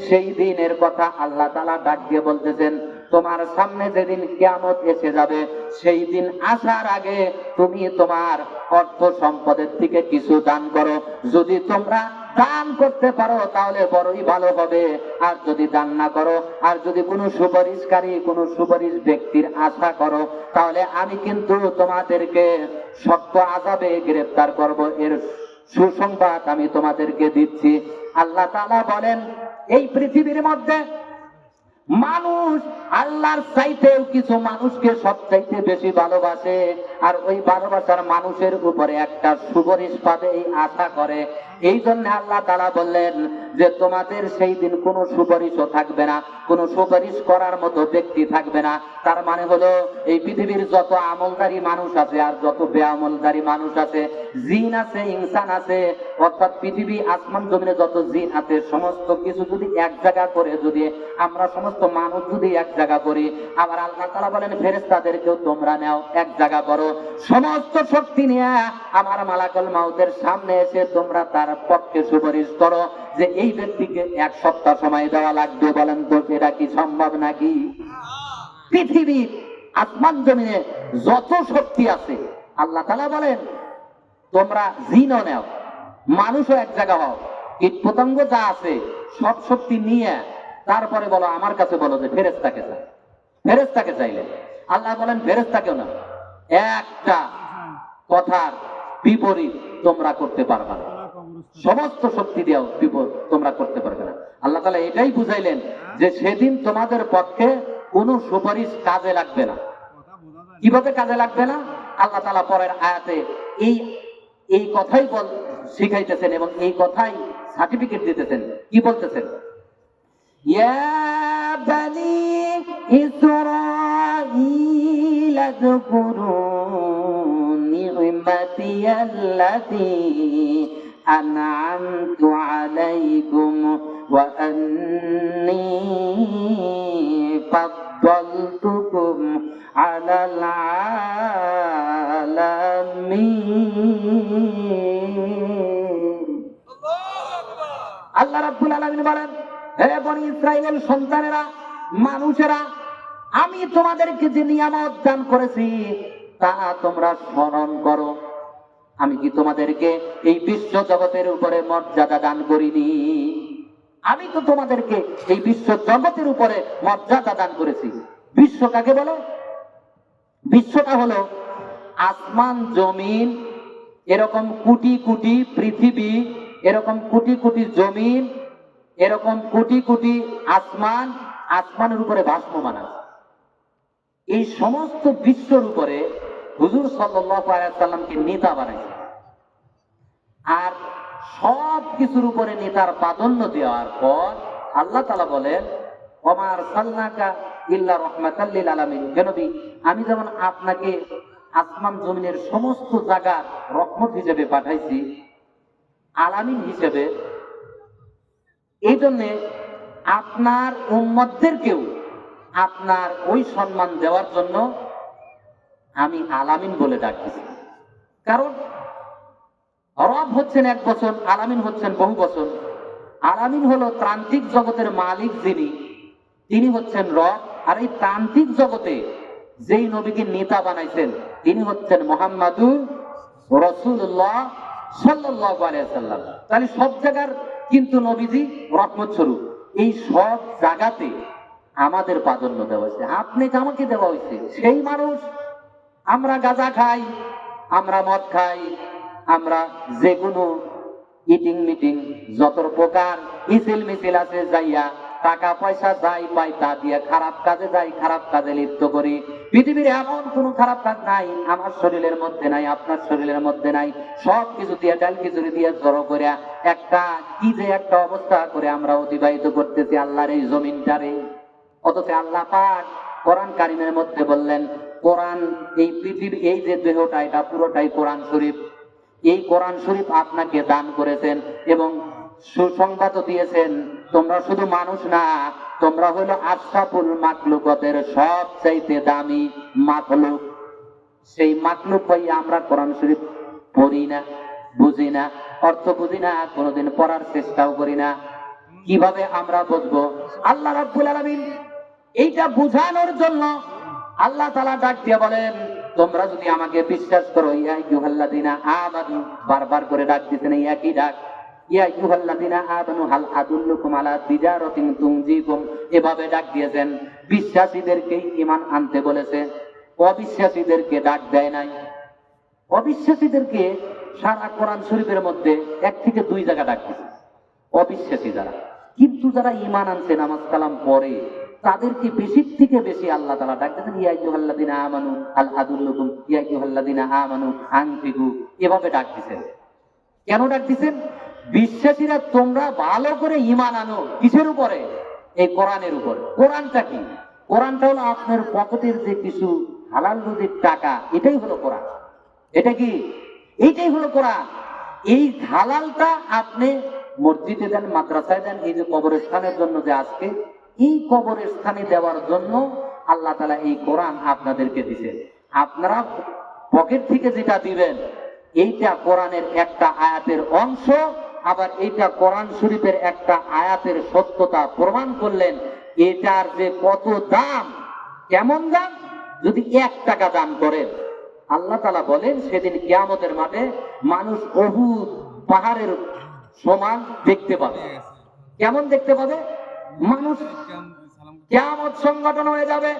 সেই দিনের কথা আল্লাহ তাআলা ডাক দিয়ে বলতেছেন, তোমার সামনে যেদিন কিয়ামত এসে যাবে, সেই দিন আসার আগে তুমি তোমার অর্থ সম্পদের থেকে কিছু দান করো। যদি তোমরা দান করতে পারো তাহলে বড়ই ভালো হবে, আর যদি দান না করো, আর যদি কোনো সুপারিশকারী, কোনো সুপারিশ ব্যক্তির আশা করো, তাহলে আমি কিন্তু তোমাদেরকে শক্ত আযাবে গ্রেফতার করব। এর সুসংবাদ আমি তোমাদেরকে দিচ্ছি। আল্লাহ তাআলা বলেন, এই পৃথিবীর মধ্যে মানুষ আল্লাহর চাইতেও কিছু মানুষকে সবচাইতে বেশি ভালোবাসে, আর ওই ভালোবাসার মানুষের উপরে একটা সুপারিশ পাবে এই আশা করে। এই জন্য আল্লাহ তাআলা বললেন যে তোমাদের সেই দিন কোনো সুপারিশও থাকবে না, কোনো সুপারিশ করার মতো ব্যক্তি থাকবে না। তার মানে হলো এই পৃথিবীর যত আমলদারি মানুষ আছে আর যত বেআমলদারি মানুষ আছে, জিন আছে, ইনসান আছে, অর্থাৎ পৃথিবী আসমান জমিনে যত জিন আছে, সমস্ত কিছু যদি এক জায়গা করে, যদি আমরা সমস্ত মানুষ যদি এক জায়গা করি, আবার আল্লাহ তাআলা বলেন ফেরেশতাদেরকেও তোমরা নাও, এক জায়গা করো, সমস্ত শক্তি নিয়ে আমার মালাকুল মাউতের সামনে এসে তোমরা তার পক্ষে সুপারিশ করো যে এই ব্যক্তিকে 1 সপ্তাহ সময় দেওয়া লাগবে। বলেন তো এটা কি সম্ভব নাকি? পৃথিবীর আসমান জমিনে যত শক্তি আছে, আল্লাহ তাআলা বলেন তোমরা জিনও নাও, মানুষও এক জায়গা হও, কীট পতঙ্গ যা আছে সব শক্তি নিয়ে তারপরে বলো আমার কাছে, বলো যে ফেরেশতাকে চাই। ফেরেশতাকে চাইলে আল্লাহ বলেন ফেরেশতাকেও না, একটা কথার বিপরীত তোমরা করতে পারবে না, সমস্ত শক্তি দিয়েও বিপরীত তোমরা করতে পারবে না। আল্লাহ তাআলা এটাই বুঝাইলেন যে সেদিন তোমাদের পক্ষে কোনো সুপারিশ কাজে লাগবে না। কিভাবে কাজে লাগবে না? আল্লাহ তাআলা পরের আয়াতে এই কথাই শিখাইতেছেন এবং এই কথাই সার্টিফিকেট দিতেছেন। কি বলতেছেন? ইয়া বানি ইসরাঈল আযকুরু নি'মাতিয়াল্লাতী আন'আমতু আলাইকুম ওয়া আন্নী ফাদ্দালতুকুম আলাল আলামিন। আল্লাহ রাব্বুল আলামিন বলেন, হে বনি ইসরাইলের সন্তানেরা, মানুষেরা, আমি তোমাদেরকে যে নিয়ামত দান করেছি, তা তোমরা স্মরণ করো। আমি কি তোমাদেরকে এই বিশ্ব জগতের উপরে মর্যাদা দান করিনি? আমি তো তোমাদেরকে এই বিশ্ব জগতের উপরে মর্যাদা দান করেছি। বিশ্ব কাকে বলে? বিশ্বটা হলো আসমান জমিন, এরকম কোটি কোটি পৃথিবী, এরকম কোটি কোটি জমিন, এরকম কোটি কোটি আসমান, আসমানের উপরে ভাসমান আছে। এই সমস্ত বিশ্বর উপরে হুজুর সাল্লাল্লাহু আলাইহি ওয়াসাল্লামকে নেতা বানাইছে। আর সব কিছুর উপরে নেতার প্রাধান্য দেওয়ার পর আল্লাহ তাআলা বলেন, ওমা আরসালনাকা ইল্লা রাহমাতাল লিল আলামিন। নবী, আমি যেমন আপনাকে আসমান জমিনের সমস্ত জায়গা রহমত হিসেবে পাঠাইছি, আলামিন হিসেবে, এই জন্যে আপনার উম্মতদেরকেও আপনার ওই সম্মান দেওয়ার জন্য আমি আলামিন বলে ডাকতেছি। কারণ রব হচ্ছেন এক বচন, আলামিন হচ্ছেন বহু বচন। আলামিন হলো তান্ত্রিক জগতের মালিক যিনি, তিনি হচ্ছেন রব। আর এই তান্ত্রিক জগতে যেই নবীকে নেতা বানাইছেন তিনি হচ্ছেন মুহাম্মাদুর রাসূলুল্লাহ সাল্লাল্লাহু আলাইহি ওয়াসাল্লাম। তাহলে সব জায়গার কিন্তু নবীজি রহমত স্বরূপ। এই সব জায়গাতে আমাদের প্রাধান্য দেওয়া হয়েছে, আপনাকে আমাকে দেওয়া হয়েছে। সেই মানুষ, আমরা গাঁজা খাই, আমরা মদ খাই, আমরা যে কোনো ইটিং মিটিং যত প্রকার ইসিল মিছিল আছে যাইয়া টাকা পয়সা যাই পাই তা দিয়ে খারাপ কাজে যাই, খারাপ কাজে লিপ্ত করি। পৃথিবীর এমন কোনো খারাপ কাজ নাই আমার শরীরের মধ্যে নাই, আপনার শরীরের মধ্যে নাই। সব কিছু দিয়ে ডাল খিচুড়ি দিয়ে জড়ো করে একটা কি যে একটা অবস্থা করে আমরা অতিবাহিত করতেছি আল্লাহর এই জমিনটারে। অথচ আল্লাহ পাক কোরআন কারিমের মধ্যে বললেন, কোরআন এই পৃথিবী, এই যে দেহটা এটা পুরোটাই কোরআন শরীফ। এই কোরআন শরীফ আপনাকে দান করেছেন এবং সুসংবাদ দিয়েছেন, তোমরা শুধু মানুষ না, তোমরা হলো আশরাফুল মাখলুকাতের সবচাইতে দামি মাখলুক। সেই মাখলুক হইয়া আমরা কোরআন শরীফ পড়ি না, বুঝি না, অর্থ বুঝি না, কোনোদিন পড়ার চেষ্টাও করি না। কিভাবে আমরা বুঝবো? আল্লাহ রাব্বুল আলামিন এইটা বুঝানোর জন্য আল্লাহ তাআলা ডাক দিয়ে বলেন, তোমরা যদি আমাকে বিশ্বাস করো, ইয়া আইয়ুহাল্লাযিনা আমানু, বারবার করে ডাক দিতেন এই একই ডাক, ইয়া আইয়ুহাল্লাযিনা আমানু হাল আদুল্লুকুম আলা তিজারাতিন তুনজিকুম, এভাবে ডাক দিয়েছেন। বিশ্বাসীদেরকে ঈমান আনতে বলেছে, অবিশ্বাসীদেরকে ডাক দেয় নাই। অবিশ্বাসীদেরকে সারা কোরআন শরীফের মধ্যে 1 থেকে 2 জায়গা ডাক দিয়েছে অবিশ্বাসী যারা। কিন্তু যারা ঈমান আনছে, নামাজ কালাম পড়ে, তাদেরকে বেশি থেকে বেশি আল্লাহ তাআলা ডাক দিয়েছেন, ইয়া আইয়ুহাল্লাযিনা আমানু আল আদুল্লুকুম, ইয়া আইয়ুহাল্লাযিনা আমানু আনফিকু, এভাবে ডাক দিয়েছেন। কেন ডাক দিয়েছেন? বিশ্বাসীরা তোমরা ভালো করে ঈমান আনো। কিসের উপরে? এই কোরআনের উপরে। কোরআনটা কি? কোরআনটা হলো আপনার পকেটের যে কিছু হালাল রুজির টাকা, এটাই হলো কোরআন। এটা কি? এইটাই হলো কোরআন। এই হালালটা আপনি মসজিদে দেন, মাদ্রাসায় দেন, এই যে কবরস্থানের জন্য যে আজকে এই কবরস্থানে দেওয়ার জন্য আল্লাহ তাআলা এই কোরআন আপনাদেরকে দিয়েছেন। আপনারা পকেট থেকে যেটা দিবেন এইটা কোরআনের একটা আয়াতের অংশ, আবার এইটা কোরআন শরীফের একটা আয়াতের সত্যতা প্রমাণ করলেন। এটার যে কত দাম, কেমন দাম! যদি 1 টাকা দান করেন, আল্লাহ তাআলা বলেন সেদিন কিয়ামতের মাঠে মানুষ উহুদ পাহাড়ের সমান দেখতে পাবে। কেমন দেখতে পাবে? মানুষ কিয়ামত সংগঠন হয়ে যাবে,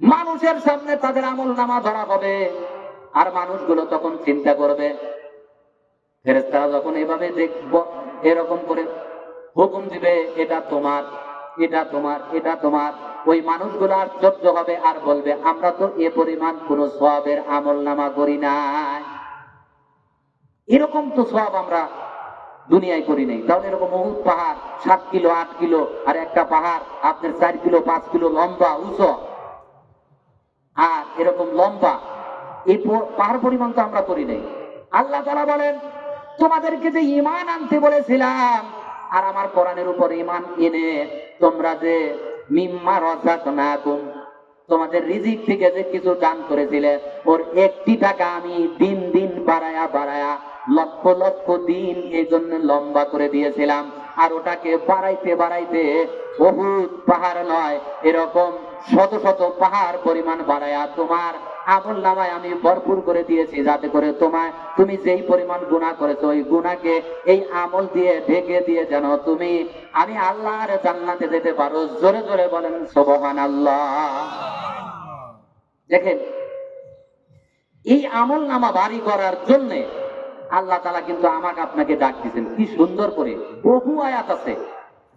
মানুষের সামনে তাদের আমলনামা ধরা হবে। আর মানুষগুলো তখন চিন্তা করবে, ফেরেশতারা যখন এভাবে দেখব, এরকম করে হুকুম দিবে, এটা তোমার, এটা তোমার, এটা তোমার, ওই মানুষগুলো আশ্চর্য হবে আর বলবে, আমরা তো এ পরিমাণ কোন সওয়াবের আমলনামা করি নাই, এরকম তো সওয়াব আমরা দুনিয়ায় করি নাই। তাহলে এরকম উহুদ পাহাড় 7 কিলো 8 কিলো, আর একটা পাহাড় আপনার 4 কিলো 5 কিলো লম্বা উঁচু, আর এরকম লম্বা এই পাহাড় পরিমাণ তো আমরা করি নাই। আল্লাহ তাআলা বলেন, তোমাদেরকে যে ঈমান আনতে বলেছিলাম আর আমার কোরআনের উপর ঈমান এনে তোমরা যে মিম্মা রাযাকনাকুম, তোমাদের রিজিক থেকে যে কিছু দান করেছিলে, ওর 1টি টাকা আমি দিন দিন বাড়ায়া বাড়ায়া লক্ষ লক্ষ দিন এই জন্য লম্বা করে দিয়েছিলাম। আর ওটাকে বাড়াইতে বাড়াইতে উহুদ পাহাড় নয়, এরকম শত শত পাহাড় পরিমাণ বাড়ায়া তোমার আমল নামায় আমি ভরপুর করে দিয়েছি, যাতে করে তুমি যেই পরিমাণ গুনাহ করেছো ওই গুনাহকে এই আমল দিয়ে ঢেকে দিয়ে যেন আমি আল্লাহর জান্নাতে যেতে পারো। জোরে জোরে বলেন সুবহানাল্লাহ। দেখেন, এই আমল নামা বাড়ি করার জন্য আল্লাহ তাআলা কিন্তু আমাকে আপনাকে ডাক দিয়েছেন। কি সুন্দর করে বহু আয়াত আছে,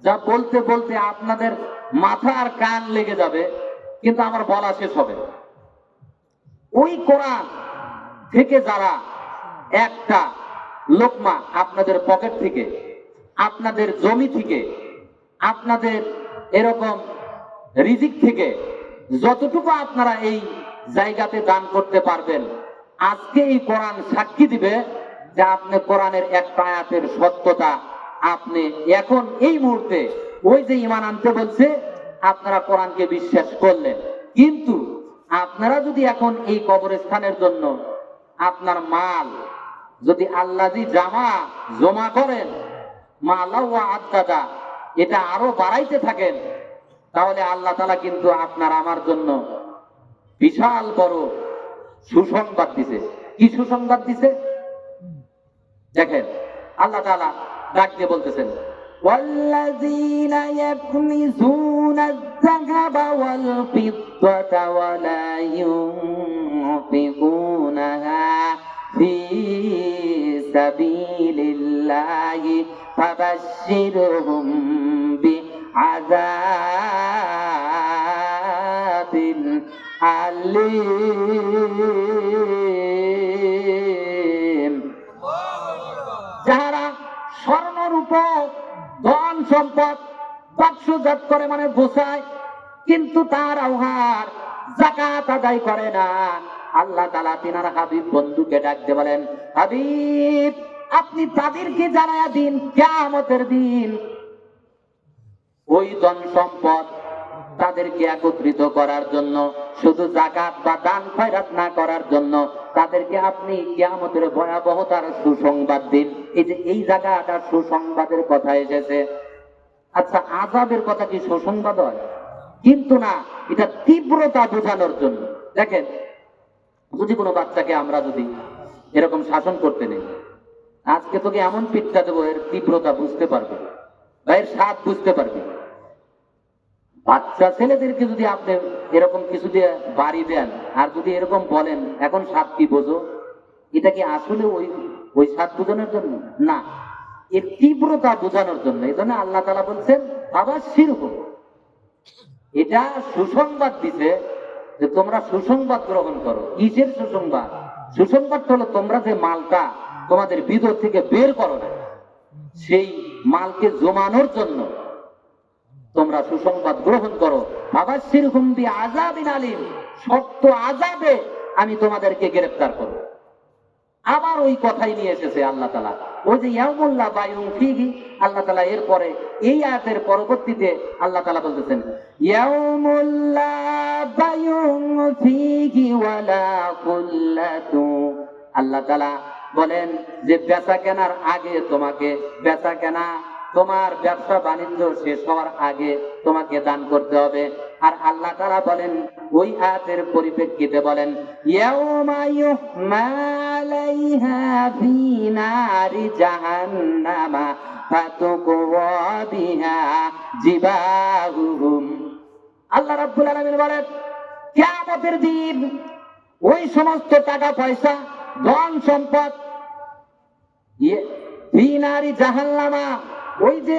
যা বলতে বলতে আপনাদের মাথা আর কান লেগে যাবে, কিন্তু আমার বলা শেষ হবে। ওই কোরআন থেকে যারা একটা লোকমা আপনাদের পকেট থেকে, আপনাদের জমি থেকে, আপনাদের এরকম রিজিক থেকে যতটুকু আপনারা এই জায়গাতে দান করতে পারবেন, আজকে এই কোরআন সাক্ষী দিবে যে আপনি কোরআনের একটা আয়াতের সত্যতা আপনি এখন এই মুহূর্তে ওই যে ঈমান আনতে বলছে আপনারা কোরআনকে বিশ্বাস করলেন। কিন্তু আপনারা যদি এখন এই কবরস্থানের জন্য আপনার মাল যদি আল্লাযী জমা করেন, মালা ওয়া আদাদা, এটা আরো বাড়াইতে থাকেন, তাহলে আল্লাহ তাআলা কিন্তু আপনার আমার জন্য বিশাল বড় সুসংবাদ দিছে। কি সুসংবাদ দিছে? দেখেন, আল্লাহ তাআলা ডাক দিয়ে বলতেছেন, والذين يكنزون الذهب والفضة ولا ينفقونها في سبيل الله فبشرهم بعذاب أليم। যারা স্বর্ণরূপ ধন সম্পদ বাক্সজাত করে, মানে গোছায়, কিন্তু তার আহার যাকাত আদায় করে না, আল্লাহ তাআলা তিনার হাবিব বন্ধুকে ডাক দিয়ে বলেন, হাবিব আপনি তাদেরকে জানায়া দিন কিয়ামতের দিন ওই ধন সম্পদ তাদেরকে একত্রিত করার জন্য, শুধু যাকাত বা দান খয়রাত না করার জন্য, তাদেরকে আপনি কিয়ামতের ভয়াবহতার সুসংবাদ দিন। এই যে এই জায়গাটা সুসংবাদের কথা এসেছে। আচ্ছা, আযাবের কথা কি সুসংবাদ হয়? কিন্তু না, এটা তীব্রতা বোঝানোর জন্য। দেখেন, যদি কোনো বাচ্চাকে আমরা যদি এরকম শাসন করতে নেই, আজকে তোকে এমন পিঠটা দেবো, এর তীব্রতা বুঝতে পারবে বা এর স্বাদ বুঝতে পারবে। বাচ্চা ছেলেদেরকে যদি আপনি এরকম কিছু দিয়ে বাড়ি দেন আর যদি এরকম বলেন এখন স্বাদ কি বোঝো, এটা কি আসলে ওই স্বাদ বোঝানোর জন্য? না, এর তীব্রতা বোঝানোর জন্য। এই জন্য আল্লাহ তাআলা বলছেন বাবা শিরকুম, এটা সুসংবাদ দিছে যে তোমরা সুসংবাদ গ্রহণ করো। কিসের সুসংবাদ? সুসংবাদ হলো তোমরা যে মালটা তোমাদের ভিতর থেকে বের করো না, সেই মালকে জমানোর জন্য তোমরা সুসংবাদ গ্রহণ করো। ফাবাশশিরহুম বিআযাবিন আলীম, শক্ত আযাবে আমি তোমাদেরকে গ্রেফতার করব। আবার ওই কথাই নিয়ে এসেছে আল্লাহ তাআলা, ওই যে ইয়াউমুল লা বাইউন ফীহি। আল্লাহ তাআলা এরপরে এই আয়াতের পরবর্তীতে আল্লাহ তাআলা বলতেছেন, ইয়াউমুল লা বাইউন ফীহি ওয়ালা কুল্লাতু। আল্লাহ তাআলা বলেন যে বেচা কেনার আগে তোমাকে বেচা কেনা, তোমার ব্যবসা বাণিজ্য শেষ হওয়ার আগে তোমাকে দান করতে হবে। আর আল্লাহ তাআলা বলেন ওই আয়াতের পরিপ্রেক্ষিতে বলেন, ইয়াউমা ইউহমা আলাইহা ফি নারি জাহান্নামা ফাতুকওয়া বিহা জিবাহুম। আল্লাহ রাব্বুল আলামিন বলেন কিয়ামতের দিন ওই সমস্ত টাকা পয়সা ধন সম্পদ ফি নারি জাহান্নামা, ওই যে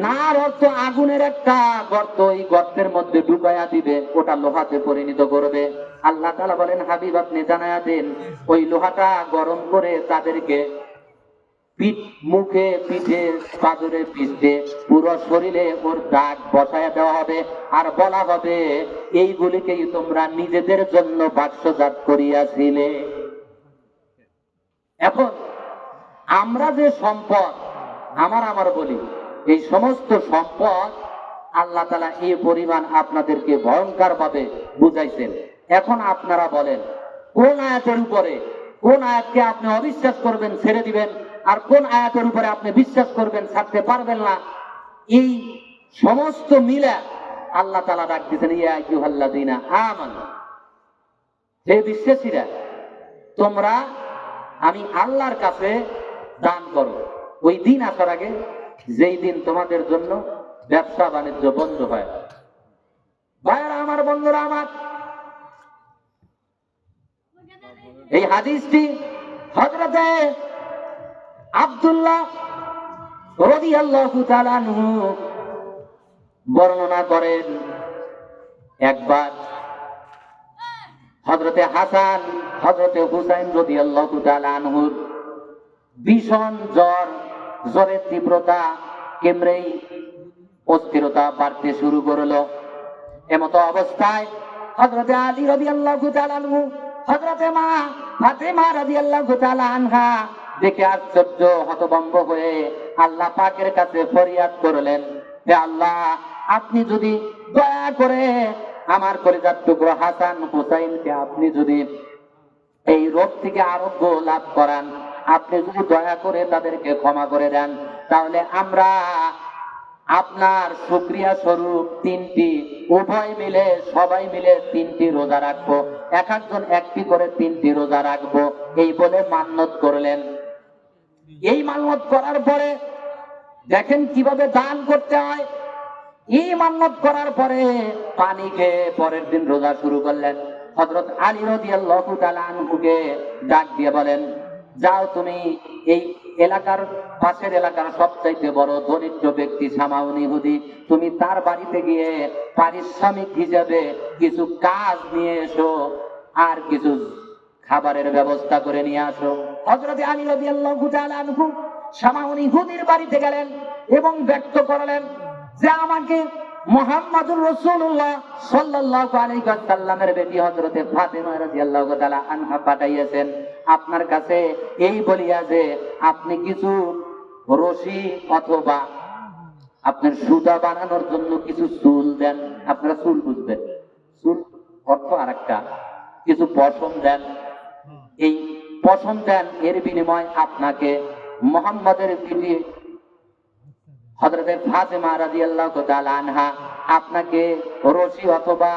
নার অর্থ আগুনের একটা গর্ত, এই গর্তের মধ্যে ঢুকাইয়া দিবে, ওটা লোহাতে পরিণত করবে। আল্লাহ তাআলা বলেন হাবিব আপনি জানায়া দেন ওই লোহাটা গরম করে তাদেরকে মুখে, পিঠে, পাঁজরে, পিঠে, পুরো শরীরে ওর দাগ বসায়া দেওয়া হবে আর বলা হবে এইগুলিকেই তোমরা নিজেদের জন্য বাক্সজাত করিয়াছিলে। এখন আমরা যে সম্পদ আমার বলি, এই সমস্ত সম্পদ আল্লাহ তাআলা এই পরিমাণ আপনাদেরকে ভয়ঙ্কর ভাবে বুঝাইছেন। এখন আপনারা বলেন কোন আয়াতের উপরে, কোন আয়াতকে আপনি অবিশ্বাস করবেন, ছেড়ে দিবেন, আর কোন আয়াতের উপরে আপনি বিশ্বাস করবেন, ছাড়তে পারবেন না। এই সমস্ত মিলে আল্লাহ তাআলা ডাক দিয়েছেন ইয়া আইয়ুহাল্লাযীনা আমানু, হে বিশ্বাসীরা, তোমরা আমি আল্লাহর কাছে দান করো ওই দিন আসার আগে যেই দিন তোমাদের জন্য ব্যবসা বাণিজ্য বন্ধ হয়। ভাইয়েরা আমার, বন্ধুরা আমার, এই হাদিসটি হযরতে আব্দুল্লাহ রাদিয়াল্লাহু তাআলা আনহু বর্ণনা করেন। একবার হযরতে হাসান, হযরতে হুসাইন রাদিয়াল্লাহু তাআলা আনহুর ভীষণ জ্বর, জ্বরের তীব্রতা কেমরেই অস্থিরতা বাড়তে শুরু করলো। এমতো অবস্থায় হযরতে আলী রাদিয়াল্লাহু তাআলা আনহু, হযরতে মা ফাতেমা রাদিয়াল্লাহু তাআলা আনহা দেখে আশ্চর্য হতভম্ব হয়ে আল্লাহ পাকের কাছে ফরিয়াদ করলেন, হে আল্লাহ, আপনি যদি দয়া করে আমার কলিজার টুকরো হাসান হুসাইনকে আপনি যদি এই রোগ থেকে আরোগ্য লাভ করান, আপনি যদি দয়া করে তাদেরকে ক্ষমা করে দেন, তাহলে আমরা আপনার শুকরিয়া স্বরূপ উভয় মিলে সবাই মিলে 3টি রোজা রাখবো, এক একজন একটি করে 3টি রোজা রাখবো, এই বলে মান্যত করলেন। এই মান্যত করার পরে দেখেন কিভাবে দান করতে হয়। এই মান্যত করার পরে পানি খেয়ে পরের দিন রোজা শুরু করলেন। হযরত আলী রাদিয়াল্লাহু তাআলা আনহুকে ডাক দিয়ে বলেন, যাও তুমি এই এলাকার পাশের এলাকার সবচাইতে বড় দরিদ্র ব্যক্তি সামাউন ইহুদি, তুমি তার বাড়িতে গিয়ে পারিশ্রমিক হিসেবে কিছু কাজ নিয়ে এসো আর কিছু খাবারের ব্যবস্থা করে নিয়ে আসো। হযরত আলী রাদিয়াল্লাহু তাআলা আনহু সামাউন ইহুদির বাড়িতে গেলেন এবং ব্যক্ত করলেন যে আমাকে মুহাম্মদুর রাসূলুল্লাহ সাল্লাল্লাহু আলাইহি ওয়াসাল্লামের বেটি হযরতে ফাতেমা রাদিয়াল্লাহু তাআলা আনহা পাঠাইয়েছেন আপনার কাছে এই বলিয়া যে আপনি কিছু রশি অথবা আপনার সুতা বানানোর জন্য কিছু চুল দেন। আপনারা চুল বুঝবেন, চুল অর্থ আরেকটা, কিছু পশম দেন। এই পশম দেন, এর বিনিময় আপনাকে মুহাম্মদের বিটি হযরতে ফাতেমা রাদিয়াল্লাহু তাআলা আনহা আপনাকে রশি অথবা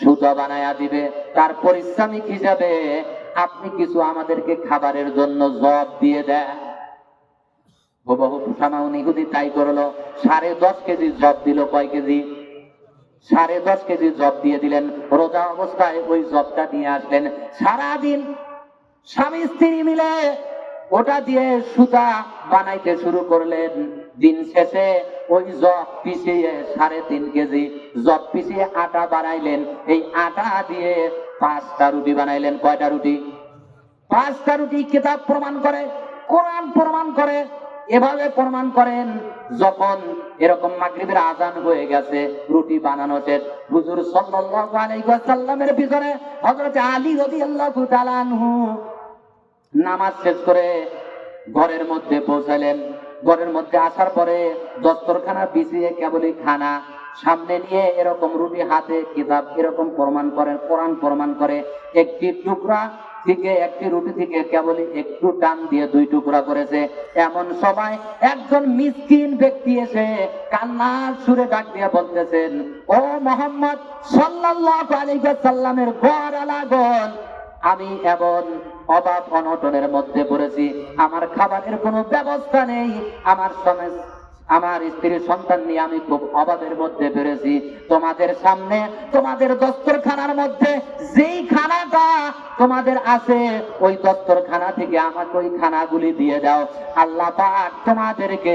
সুতা বানায়া দিবে। তার পারিশ্রমিক হিসাবে আপনি কিছু আমাদেরকে খাবারের জন্য জব দিয়ে দেন। হুবহু সামাউন ইহুদি তাই করলো। 10.5 কেজি জব দিল। কয় কেজি? 10.5 কেজি জব দিয়ে দিলেন। রোজা অবস্থায় ওই জবটা নিয়ে আসলেন। সারাদিন স্বামী স্ত্রী মিলে ওটা দিয়ে সুতা বানাইতে শুরু করলেন। দিন শেষে ওই জব পিছিয়ে 3.5 কেজি জব পিছিয়ে আটা বানাইলেন। এই আটা দিয়ে 5টা রুটি বানাইলেন। কয়টা রুটি? 5টা রুটি। কিতাব প্রমাণ করে, কোরআন প্রমাণ করে, এভাবে প্রমাণ করেন। যখন এরকম মাগরিবের আজান হয়ে গেছে, রুটি বানানো শেষ, হুজুর সাল্লাল্লাহু আলাইহি ওয়াসাল্লামের পিছনে হযরত আলী রাদিয়াল্লাহু তাআলা আনহু নামাজ শেষ করে ঘরের মধ্যে পৌঁছালেন। ঘরের মধ্যে আসার পরে দস্তরখানা বিছিয়ে কেবলই খানা সামনে নিয়ে এরকম রুটি হাতে, কিতাব এরকম প্রমাণ করেন, কোরআন প্রমাণ করে একটি টুকরা থেকে, একটি রুটি থেকে কেবলই একটু টান দিয়ে 2 টুকরা করেছে। এমন সময় একজন মিসকিন ব্যক্তি এসে কান্নার সুরে ডাক দিয়ে বলতেছেন, ও মুহাম্মদ সাল্লাল্লাহু আলাইহি ওয়াসাল্লামের ঘর আলাগন, আমি এমন অভাব অনটনের মধ্যে পড়েছি, আমার খাবারের কোনো ব্যবস্থা নেই, আমার স্ত্রীর সন্তান নিয়ে আমি খুব অভাবের মধ্যে পড়েছি। তোমাদের সামনে, তোমাদের দস্তরখানার মধ্যে যেই খানাটা তোমাদের আছে, ওই দস্তরখানা থেকে আমাকে ওই খানাগুলি দিয়ে দাও। আল্লাহ পাক তোমাদেরকে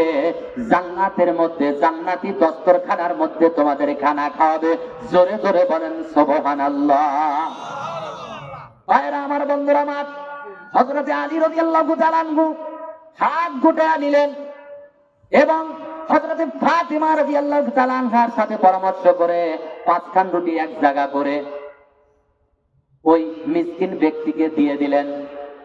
জান্নাতের মধ্যে, জান্নাতি দস্তরখানার মধ্যে তোমাদের খানা খাওয়াবে। জোরে জোরে বলেন সুবহানাল্লাহ। ভাইরা আমার, বন্ধুরা আমার, হযরত আলী রাদিয়াল্লাহু তাআলা আনহু হাত গুটায়া নিলেন এবং হযরত ফাতিমা রাদিয়াল্লাহু তাআলা আনহার সাথে পরামর্শ করে 5খান রুটি এক জায়গা করে ওই মিসকিন ব্যক্তিকে দিয়ে দিলেন।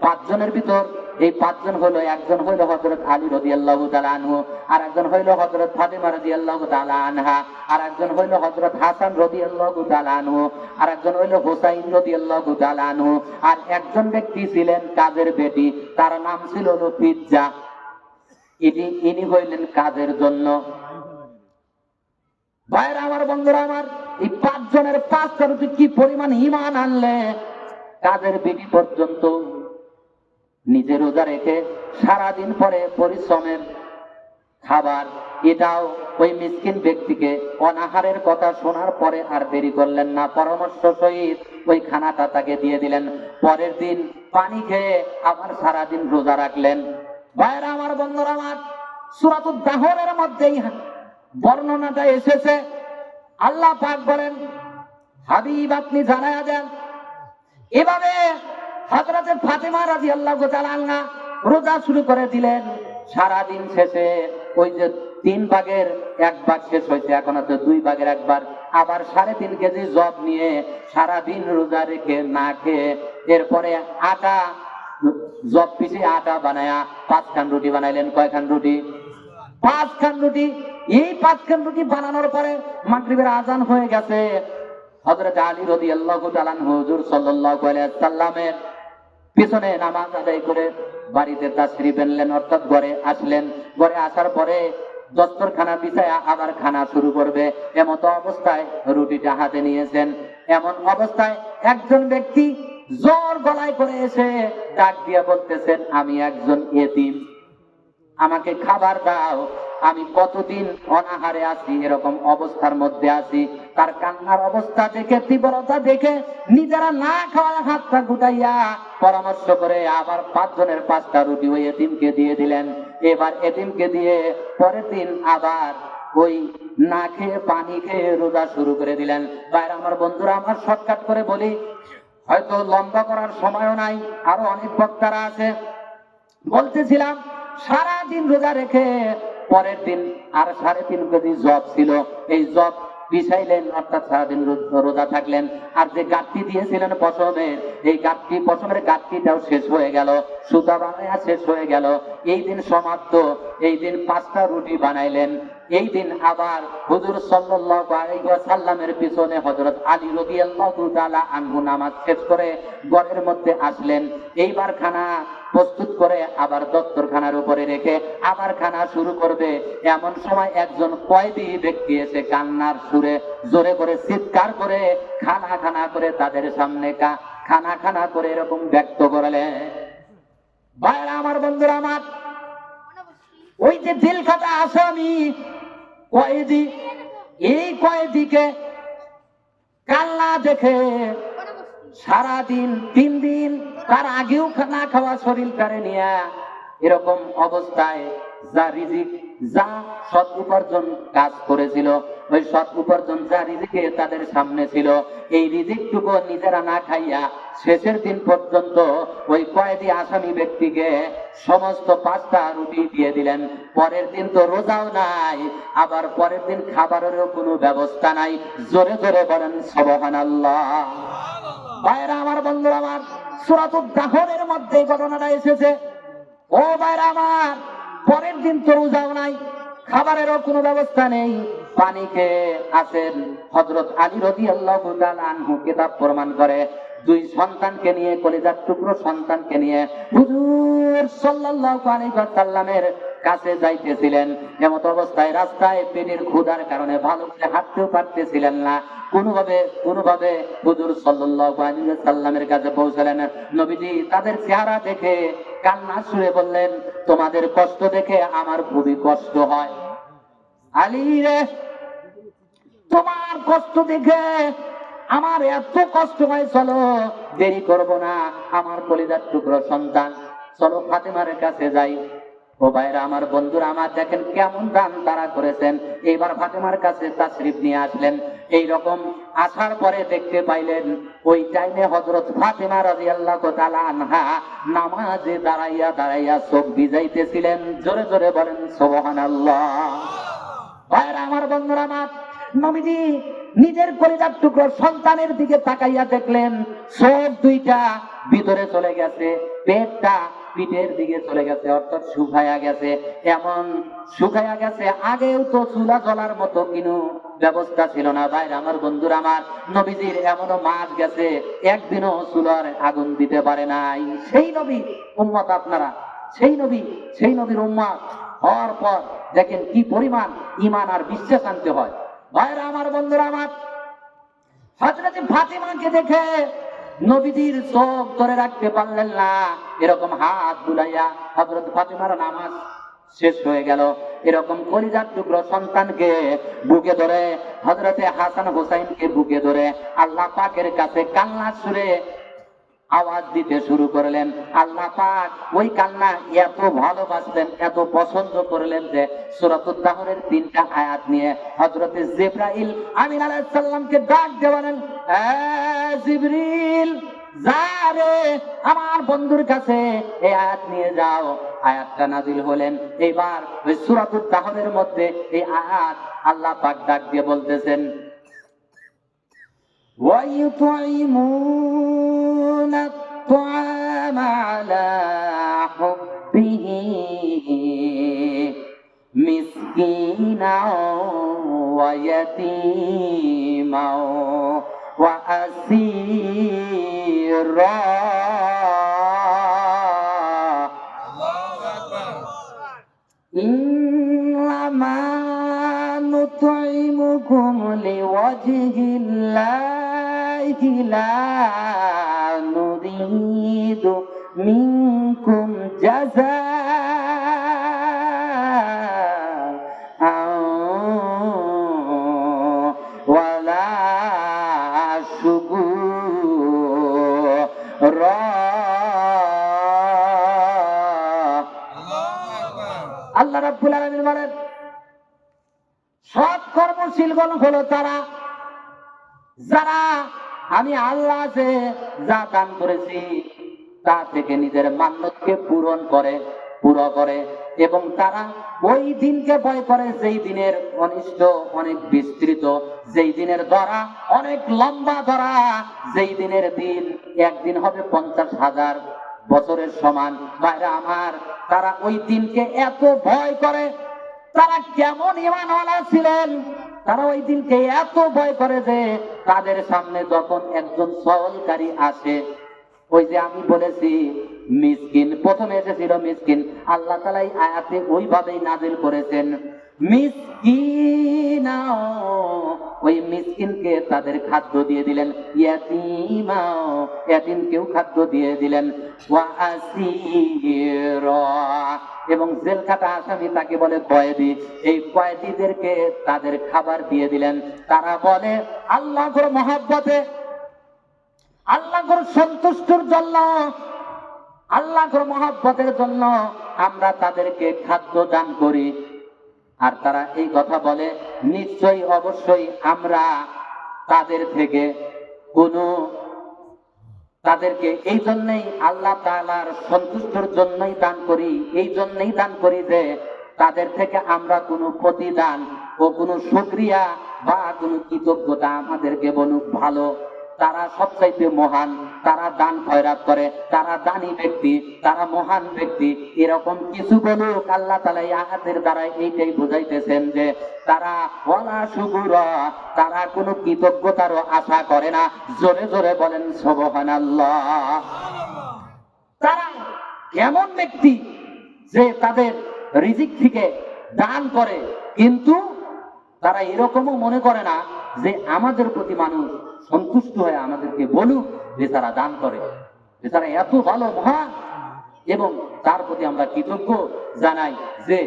5 জনের ভিতর এই 5 জন হলো, একজন হইল হযরত আলী রাদিয়াল্লাহু তাআলা আনহু, আর একজন হইল হযরত ফাতিমা রাদিয়াল্লাহু তাআলা আনহা, আর একজন হইল হযরত হাসান রাদিয়াল্লাহু তাআলা আনহু, আর একজন হইল হুসাইন রাদিয়াল্লাহু তাআলা আনহু, আর একজন ব্যক্তি ছিলেন কাজের বেটি, তার নাম ছিল ফিজ্জা। ইনি হইলেন কাজের জন্য। ভাইরা আমার, বন্ধুরা আমার, এই 5 জনের 5টা রুটি কি পরিমাণ ঈমান আনলে কাজের বিধি পর্যন্ত নিজে রোজা রেখে সারাদিন পরে পরিশ্রমের খাবার, এটাও ওই মিসকিন ব্যক্তিকে অনাহারের কথা শোনার পরে আর দেরি করলেন না, পরামর্শ সহিত ওই খানাটা তাকে দিয়ে দিলেন। পরের দিন পানি খেয়ে আবার সারাদিন রোজা রাখলেন। ভাইরা আমার, বন্ধুরা আমার, সূরাতুদ দাহরের মধ্যেই বর্ণনাটা এসেছে। আল্লাহ পাক বলেন, হাবিব আপনি জানায়া দেন। এভাবে হযরতে ফাতেমা রাদিয়াল্লাহু তাআলা আনহা রোজা শুরু করে দিলেন। সারাদিন শেষে ওই যে 3 ভাগের 1 ভাগ শেষ হয়েছে, এখন আছে 2 ভাগের 1 ভাগ, আবার 3.5 কেজি জব নিয়ে সারাদিন রোজা রেখে না খেয়ে এরপরে আটা, জব পিষে আটা বানায়া 5 খান রুটি বানাইলেন। কয়খান রুটি? 5 খান রুটি। এই 5 খান রুটি বানানোর পরে মাগরিবের আজান হয়ে গেছে। হযরত আলী রাদিয়াল্লাহু তাআলা হুজুর সাল্লাল্লাহু আলাইহি ওয়াসাল্লামের পিছনে নামাজ আদায় করে বাড়িতে তাশরীফ আনলেন, অর্থাৎ ঘরে আসলেন। ঘরে আসার পরে দস্তরখানা বিছায়া আবার খানা শুরু করবে, এমত অবস্থায় রুটিটা হাতে নিয়েছেন। এমন অবস্থায় একজন ব্যক্তি জোর গলায় করে এসে ডাক দিয়ে বলতেছেন, আমি একজন এতিম, আমাকে খাবার দাও, আমি কতদিন অনাহারে আছি, এরকম অবস্থার মধ্যে আছি। তার কান্নার অবস্থা দেখে, তীব্রতা দেখে নিজেরা না খাওয়া হাতটা গুটাইয়া পরামর্শ করে আবার 5 জনের 5টা রুটি ওই এতিমকে দিয়ে দিলেন। এবার এতিমকে দিয়ে পরের দিন আবার ওই না খেয়ে পানি খেয়ে রোজা শুরু করে দিলেন। বাইরে আমার বন্ধুরা, আমার শর্টকাট করে বলি, হয়তো লম্বা করার সময়ও নাই, আরো অনেক বক্তারা আছে। বলতেছিলাম, সারাদিন রোজা রেখে পরের দিন আর 3.5 কেজি জব ছিল, এই জব পিছাইলেন, অর্থাৎ সারাদিন রোজা থাকলেন। আর যে গাঁটটি দিয়েছিলেন পশমের, এই গাঁটটি, পশমের গাঁটটিটাও শেষ হয়ে গেল, সুতা বানায়া শেষ হয়ে গেল। এই দিন সমাপ্ত। এই দিন 5টা রুটি বানাইলেন। এই দিন আবার হুজুর সাল্লাল্লাহু আলাইহি ওয়াসাল্লামের পিছনে হযরত আলী রাদিয়াল্লাহু তাআলা আনহু নামাজ শেষ করে ঘরের মধ্যে আসলেন। এইবার খানা প্রস্তুত করে আবার দস্তরখানার উপরে রেখে আবার খানা শুরু করবে। এমন সময় একজন কয়েদি ব্যক্তি এসে কান্নার সুরে জোরে করে চিৎকার করে খানা খানা করে তাদের সামনে খানা খানা করে এরকম ব্যক্ত করলেন। ভাইরা আমার, বন্ধুরা আমার, ওই যে জেলখাটা আসামি কয়েদি, এই কয়েদিকে কান্না দেখে সারাদিন 3 দিন তার আগেও না খাওয়া শরীরটারে নিয়ে এরকম অবস্থায় যা রিজিক, যা সৎ উপার্জন কাজ করেছিল, ওই সৎ উপার্জন যা রিজিকে তাদের সামনে ছিল, এই রিজিকটুকু নিজেরা না খাইয়া শেষের দিন পর্যন্ত ওই কয়েদি আসামি ব্যক্তিকে সমস্ত 5টা রুটি দিয়ে দিলেন। পরের দিন তো রোজাও নাই, আবার পরের দিন খাবারেরও কোনো ব্যবস্থা নাই। জোরে জোরে বলেন সুবহানাল্লাহ। ভাইরা আমার, বন্ধুরা আমার, সূরাতুদ দাহরের মধ্যে ঘটনাটা এসেছে। ও ভাইরা আমার, পরের দিন তো রোজাও নাই, খাবারেরও কোনো ব্যবস্থা নেই, পানি খেয়ে আছেন। হযরত আলী রাদিয়াল্লাহু তাআলা আনহু কিতাব প্রমাণ করে 2 সন্তানকে নিয়ে, কলিজার টুকরো সন্তানকে নিয়ে হুজুর সাল্লাল্লাহু আলাইহি ওয়াসাল্লামের কাছে যাইতেছিলেন। এমত অবস্থায় রাস্তায় পেটের ক্ষুধার কারণে ভালো করে হাঁটতেও পারতেছিলেন না। কোনোভাবে হুজুর সাল্লাল্লাহু আলাইহি ওয়াসাল্লামের কাছে পৌঁছলেন। নবীজি তাদের চেহারা দেখে কান্নার সুরে বললেন, তোমাদের কষ্ট দেখে আমার খুবই কষ্ট হয়। আলী রে, তোমার কষ্ট দেখে আমার এত কষ্ট হয়, চলো দেরি করব না, আমার কলিজার টুকরো সন্তান, চলো ফাতেমার কাছে যাই। ও ভাইরা আমার, বন্ধুরা আমার, দেখেন কেমন দান তারা করেছেন। এইবার ফাতেমার কাছে তাশরীফ নিয়ে আসলেন। এইরকম আসার পরে দেখতে পাইলেন ওই টাইমে হযরত ফাতেমা রাদিয়াল্লাহু তাআলা আনহা নামাজে দাঁড়াইয়া দাঁড়াইয়া চোখ ভিজাইতেছিলেন। জোরে জোরে বলেন সুবহানাল্লাহ। ভাইরা আমার, বন্ধুরা আমার, নবীজি নিজের কলিজার টুকরো সন্তানের দিকে তাকাইয়া দেখলেন চোখ 2টা ভিতরে চলে গেছে, পেটটা পিঠের দিকে চলে গেছে, অর্থাৎ শুকায়া গেছে। এমন শুকায়া গেছে, আগেও তো চুলা জ্বলার মতো কোনো ব্যবস্থা ছিল না। ভাইরা আমার, বন্ধুরা আমার, নবীজির এমনও মাস গেছে একদিনও চুলার আগুন দিতে পারে নাই। সেই নবী উম্মত আপনারা, সেই নবীর উম্মত হওয়ার পর দেখেন কি পরিমাণ ঈমান আর বিশ্বাস আনতে হয়। ভাইরা আমার, বন্ধুরা আমার, হযরত ফাতেমাকে দেখে নবীজির চোখ ধরে রাখতে পারলেন না, এরকম হাত বুলাইয়া হযরত ফাতেমার নামাজ শেষ হয়ে গেল। এরকম কলিজার টুকরো সন্তানকে বুকে ধরে, হযরতে হাসান হোসাইনকে বুকে ধরে আল্লাহ পাকের কাছে কান্নার সুরে আওয়াজ দিতে শুরু করলেন। আল্লাহ পাক ওই কান্না এত ভালোবাসলেন, এত পছন্দ করলেন যে সূরাতুত তাহরের 3টা আয়াত নিয়ে হযরতে জিবরাইল আমিন আলাইহিস সালামকে ডাক দিয়ে বলেন, জিবরিল যা রে আমার বন্ধুর কাছে এই আয়াত নিয়ে যাও। আয়াতটা নাজিল হলেন। এবার ওই সূরাতুত তাহরের মধ্যে এই আয়াত আল্লাহ পাক ডাক দিয়ে বলতেছেন, وَيُطْعِمُونَ الطَّعَامَ عَلَى حُبِّهِ مِسْكِينًا وَيَتِيمًا وَأَسِيرًا إِنَّمَا نُطْعِمُكُمْ لِوَجْهِ اللَّهِ لَا نُرِيدُ مِنكُمْ جَزَاءً وَلَا شُكُورًا। আল্লাহ রাব্বুল আলামিন বলেন, সৎ কর্মশীলগণ হলো তারা যারা আমি আল্লাহ যে যা দান করেছি তা থেকে নিজের মান্যতকে পুরো করে এবং তারা ওই দিনকে ভয় করে যেই দিনের অনিষ্ট অনেক বিস্তৃত, যেই দিনের ধরা অনেক লম্বা ধরা, যেই দিনের দিন একদিন হবে 50,000 বছরের সমান। ভাইরা আমার, তারা ওই দিনকে এত ভয় করে। তারা কেমন ঈমানওয়ালা ছিলেন, তারা ওই দিনকে এত ভয় করে যে তাদের সামনে যখন একজন সওয়ালকারী আসে, ওই যে আমি বলেছি মিসকিন, প্রথমে এসেছিল মিসকিন, আল্লাহ তাআলা এই আয়াতে ওইভাবেই নাজিল করেছেন মিসকিনা, ওই মিসকিনকে তাদের খাদ্য দিয়ে দিলেন, ইয়াতীমা, ইয়াতীমকেও খাদ্য দিয়ে দিলেন, ওয়া আসীরা, এবং জেলখাটা আসামি তাকে বলে কয়েদি, এই কয়েদিদেরকে তাদের খাবার দিয়ে দিলেন। তারা বলে আল্লাহর মহব্বতে, আল্লাহর সন্তুষ্টির জন্য, আল্লাহর মহব্বতের জন্য আমরা তাদেরকে খাদ্য দান করি। আর তারা এই কথা বলে নিশ্চয়ই অবশ্যই আমরা তাদের থেকে তাদেরকে এই জন্যই আল্লাহ তাআলার সন্তুষ্টির জন্যই দান করি, এই জন্যই দান করি যে তাদের থেকে আমরা কোনো প্রতিদান ও কোনো শুকরিয়া বা কোনো কৃতজ্ঞতা আমাদেরকে বলুক ভালো। তারা সবচাইতে মহান, তারা দান খয়রাত করে, তারা দানী ব্যক্তি, তারা মহান ব্যক্তি, এরকম কিছু বলুক। আল্লাহ তাআলা এই আয়াতের দ্বারা এইটাই বুঝাইতেছেন যে তারা ওয়ালা শুকুরা, তারা কোনো কৃতজ্ঞতারও আশা করে না। জোরে জোরে বলেন সুবহানাল্লাহ। তারা এমন ব্যক্তি যে তাদের রিজিক থেকে দান করে, কিন্তু তারা এরকমও মনে করে না যে আমাদের প্রতি মানুষ সন্তুষ্ট হয়ে আমাদেরকে বলুক যে তারা দান করে, যে তারা এত ভালো মহান, এবং তার প্রতি আমরা কৃতজ্ঞ জানাই যে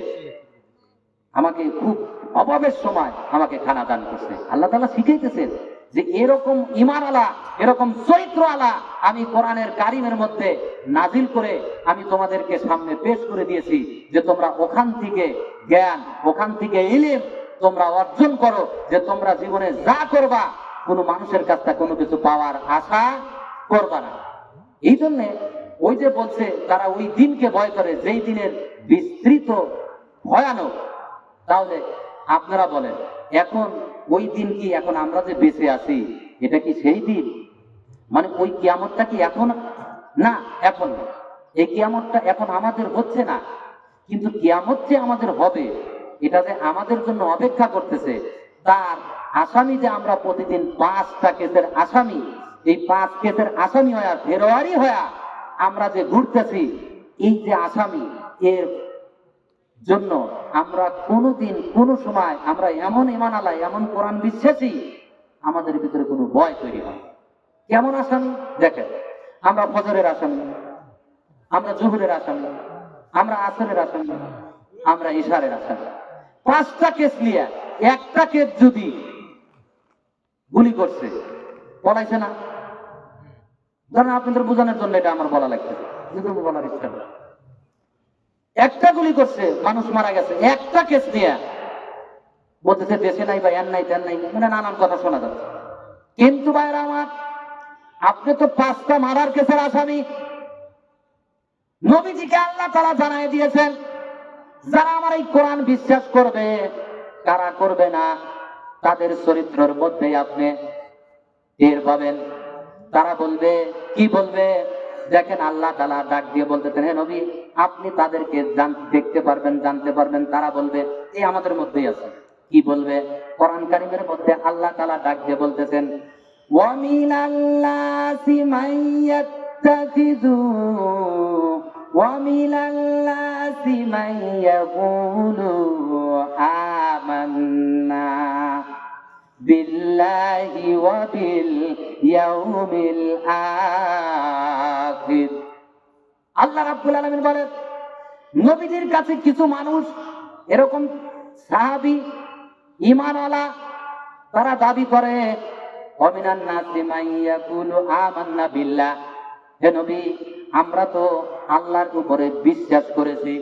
আমাকে খুব অভাবের সময় আমাকে খানা দান করছে। আল্লাহ তাআলা শিখাইতেছেন যে এরকম ঈমান আলা, এরকম চরিত্র আলা আমি কোরআনের কারিমের মধ্যে নাজিল করে আমি তোমাদেরকে সামনে পেশ করে দিয়েছি, যে তোমরা ওখান থেকে জ্ঞান, ওখান থেকে ইলম তোমরা অর্জন করো, যে তোমরা জীবনে যা করবা কোনো মানুষের কাছ থেকে কোনো কিছু পাওয়ার আশা করবা না। এই জন্যে ওই যে বলছে তারা ওই দিনকে ভয় করে যেই দিনের বিস্তৃত ভয়ানক। তাহলে আপনারা বলেন, এখন ওই দিন কি এখন আমরা যে বেঁচে আছি এটা কি সেই দিন? মানে ওই কিয়ামতটা কি এখন? না, এখন না। এই কিয়ামতটা এখন আমাদের হচ্ছে না, কিন্তু কিয়ামত যে আমাদের হবে এটা যে আমাদের জন্য অপেক্ষা করতেছে, তার আসামি যে আমরা প্রতিদিন 5টা কেসের আসামি, এই 5 কেসের আসামি হয়ে ফেরোয়ারি হয়ে আমরা যে ঘুরতেছি, এই যে আসামি, এর জন্য আমরা কোনোদিন কোনো সময় আমরা এমন ঈমান আলাই, এমন কোরআন বিশ্বাসী, আমাদের ভিতরে কোনো ভয় তৈরি হয়। কেমন আসামি দেখেন, আমরা ফজরের আসামি, আমরা জোহরের আসামি, আমরা আসরের আসামি, আমরা ইশারের আসামি। 5টা কেস নিয়ে একটা কেস যদি গুলি করছে, পলাইছে না? ধরেন আপনাদের বোঝানোর জন্য এটা আমার বলা লাগছে, যেটুকু বলার ইচ্ছা নেই। একটা গুলি করছে, মানুষ মারা গেছে, একটা কেস নিয়ে বলতেছে দেশে নাই বা এর নাই তেন নাই, মানে নানান কথা শোনা যাচ্ছে। কিন্তু ভাইরা আমার, আপনি তো 5টা মারার কেসের আসামি। নবীজিকে আল্লাহ তাআলা জানাই দিয়েছেন, যারা আমার এই কোরআন বিশ্বাস করবে, কারা করবে না, তাদের চরিত্রের মধ্যে আপনি টের পাবেন। তারা বলবে, কি বলবে? দেখেন আল্লাহ তাআলা ডাক দিয়ে বলতেছেন, হে নবী, আপনি তাদেরকে দেখতে পারবেন, জানতে পারবেন। তারা বলবে, এই আমাদের মধ্যেই আছে। কি বলবে? কোরআন কারীমের মধ্যে আল্লাহ তাআলা ডাক দিয়ে বলতেছেন, ওয়া মিনাল নাসি মান ইয়াত্তাখিযু ওয়া মিনাল নাসি মান ইয়াকুলু আমান্না বিল্লাহি ওয়া বিল ইয়াউমিল আখির। আল্লাহ রাব্বুল আলামিন বলেন, নবীদের কাছে কিছু মানুষ এরকম সাহাবী ঈমানওয়ালা, তারা দাবি করে, ওয়ামিনান নাসি মান ইয়াকুলু আমান্না বিল্লাহ, হে নবী, আমরা তো আল্লাহর উপরে বিশ্বাস করেছি,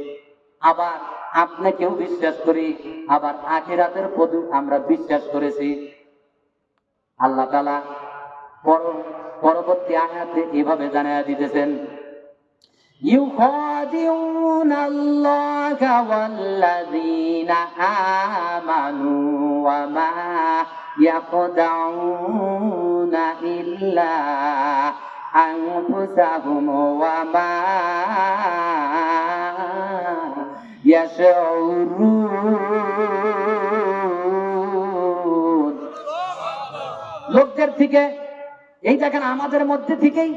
আবার আপনাকেও বিশ্বাস করি, আবার আখিরাতের প্রতি আমরা বিশ্বাস করেছি। আল্লাহ তাআলা পরবর্তী আয়াতে এভাবে জানায়া দিতেছেন, ইউখাদিউনাল্লাহা ওয়াল্লাযীনা আমানু ওয়া মা ইয়াখদাউনা ইল্লা আনফুসাহুম ওয়া মা ইয়াশউরুন। লোকদের থেকে, এই দেখেন আমাদের মধ্যে থেকেই